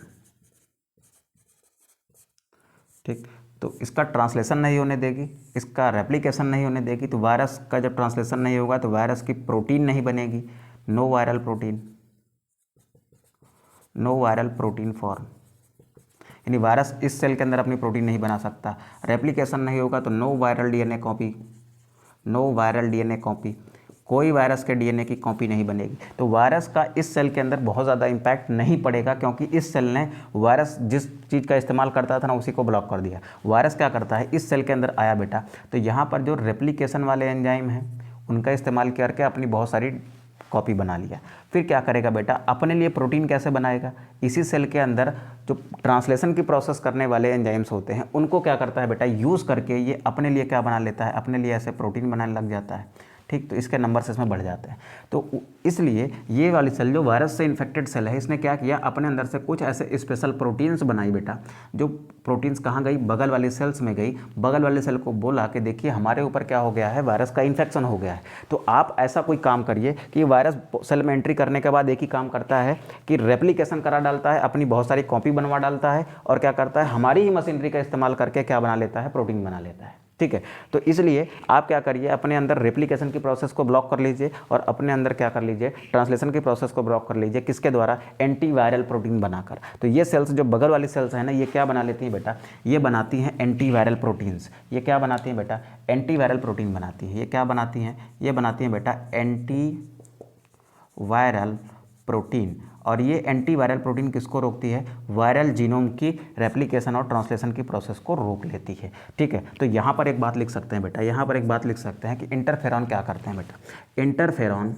ठीक, तो इसका ट्रांसलेशन नहीं होने देगी, इसका रेप्लिकेशन नहीं होने देगी, तो वायरस का जब ट्रांसलेशन नहीं होगा तो वायरस की प्रोटीन नहीं बनेगी, नो वायरल प्रोटीन फॉर्म, यानी वायरस इस सेल के अंदर अपनी प्रोटीन नहीं बना सकता। रेप्लिकेशन नहीं होगा तो नो वायरल डीएनए कॉपी, कोई वायरस के डीएनए की कॉपी नहीं बनेगी। तो वायरस का इस सेल के अंदर बहुत ज़्यादा इम्पैक्ट नहीं पड़ेगा, क्योंकि इस सेल ने वायरस जिस चीज़ का इस्तेमाल करता था ना उसी को ब्लॉक कर दिया। वायरस क्या करता है, इस सेल के अंदर आया बेटा, तो यहाँ पर जो रेप्लिकेशन वाले एंजाइम हैं उनका इस्तेमाल करके अपनी बहुत सारी कॉपी बना लिया। फिर क्या करेगा बेटा, अपने लिए प्रोटीन कैसे बनाएगा, इसी सेल के अंदर जो ट्रांसलेशन की प्रोसेस करने वाले एंजाइम्स होते हैं उनको क्या करता है बेटा, यूज़ करके ये अपने लिए क्या बना लेता है, अपने लिए ऐसे प्रोटीन बनाने लग जाता है। ठीक, तो इसके नंबर्स इसमें बढ़ जाते हैं। तो इसलिए ये वाली सेल जो वायरस से इन्फेक्टेड सेल है, इसने क्या किया, अपने अंदर से कुछ ऐसे स्पेशल प्रोटीन्स बनाई बेटा। जो प्रोटीन्स कहाँ गई, बगल वाली सेल्स में गई। बगल वाले सेल को बोला कि देखिए हमारे ऊपर क्या हो गया है, वायरस का इन्फेक्शन हो गया है। तो आप ऐसा कोई काम करिए कि वायरस सेल में एंट्री करने के बाद एक ही काम करता है कि रेप्लिकेशन करा डालता है, अपनी बहुत सारी कॉपी बनवा डालता है, और क्या करता है, हमारी ही मशीनरी का इस्तेमाल करके क्या बना लेता है, प्रोटीन बना लेता है। ठीक है, तो इसलिए आप क्या करिए, अपने अंदर रेप्लिकेशन की प्रोसेस को ब्लॉक कर लीजिए और अपने अंदर क्या कर लीजिए, ट्रांसलेशन की प्रोसेस को ब्लॉक कर लीजिए। किसके द्वारा, एंटीवायरल प्रोटीन बनाकर। तो ये सेल्स जो बगल वाली सेल्स हैं ना, ये क्या बना लेती हैं बेटा, ये बनाती हैं एंटीवायरल प्रोटीन्स। ये क्या बनाती हैं बेटा, एंटीवायरल प्रोटीन बनाती हैं। ये क्या बनाती हैं, ये बनाती हैं बेटा एंटीवायरल प्रोटीन। और ये एंटीवायरल प्रोटीन किसको रोकती है, वायरल जीनोम की रेप्लिकेशन और ट्रांसलेशन की प्रोसेस को रोक लेती है। ठीक है, तो यहाँ पर एक बात लिख सकते हैं बेटा, यहाँ पर एक बात लिख सकते हैं कि इंटरफेरॉन क्या करते हैं बेटा, interferon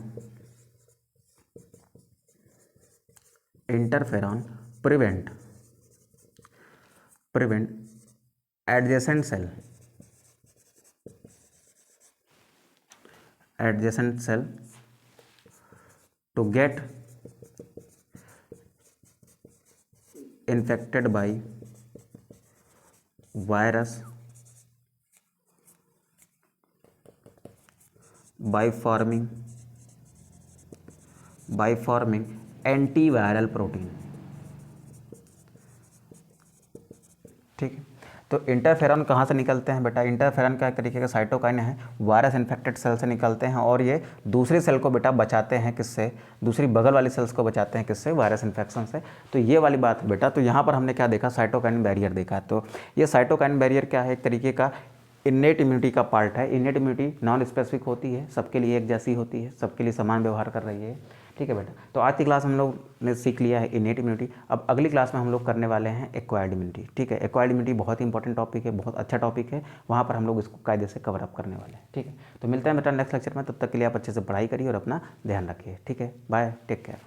prevent adjacent cell to get infected by virus by forming antiviral protein। ठीक है, तो इंटरफेरॉन कहाँ से निकलते हैं बेटा, इंटरफेरॉन का एक तरीके का साइटोकाइन है, वायरस इन्फेक्टेड सेल से निकलते हैं और ये दूसरी सेल को बेटा बचाते हैं, किससे, दूसरी बगल वाली सेल्स को बचाते हैं, किससे, वायरस इन्फेक्शन से। तो ये वाली बात है बेटा। तो यहाँ पर हमने क्या देखा, साइटोकाइन बैरियर देखा। तो ये साइटोकाइन बैरियर क्या है, एक तरीके का इन्नेट इम्यूनिटी का पार्ट है। इन्नेट इम्यूनिटी नॉन स्पेसिफिक होती है, सबके लिए एक जैसी होती है, सबके लिए समान व्यवहार कर रही है। ठीक है बेटा, तो आज की क्लास हम लोग ने सीख लिया है इन्नेट इम्यूनिटी। अब अगली क्लास में हम लोग करने वाले हैं एक्वायर्ड इम्यूनिटी। ठीक है, एक्वायर्ड इम्यूनिटी बहुत ही इंपॉर्टेंट टॉपिक है, बहुत अच्छा टॉपिक है, वहाँ पर हम लोग इसको कायदे से कवर अप करने वाले हैं। ठीक है, तो मिलते हैं बेटा नेक्स्ट लेक्चर में, तब तक के लिए आप अच्छे से पढ़ाई करिए और अपना ध्यान रखिए। ठीक है, बाय, टेक केयर।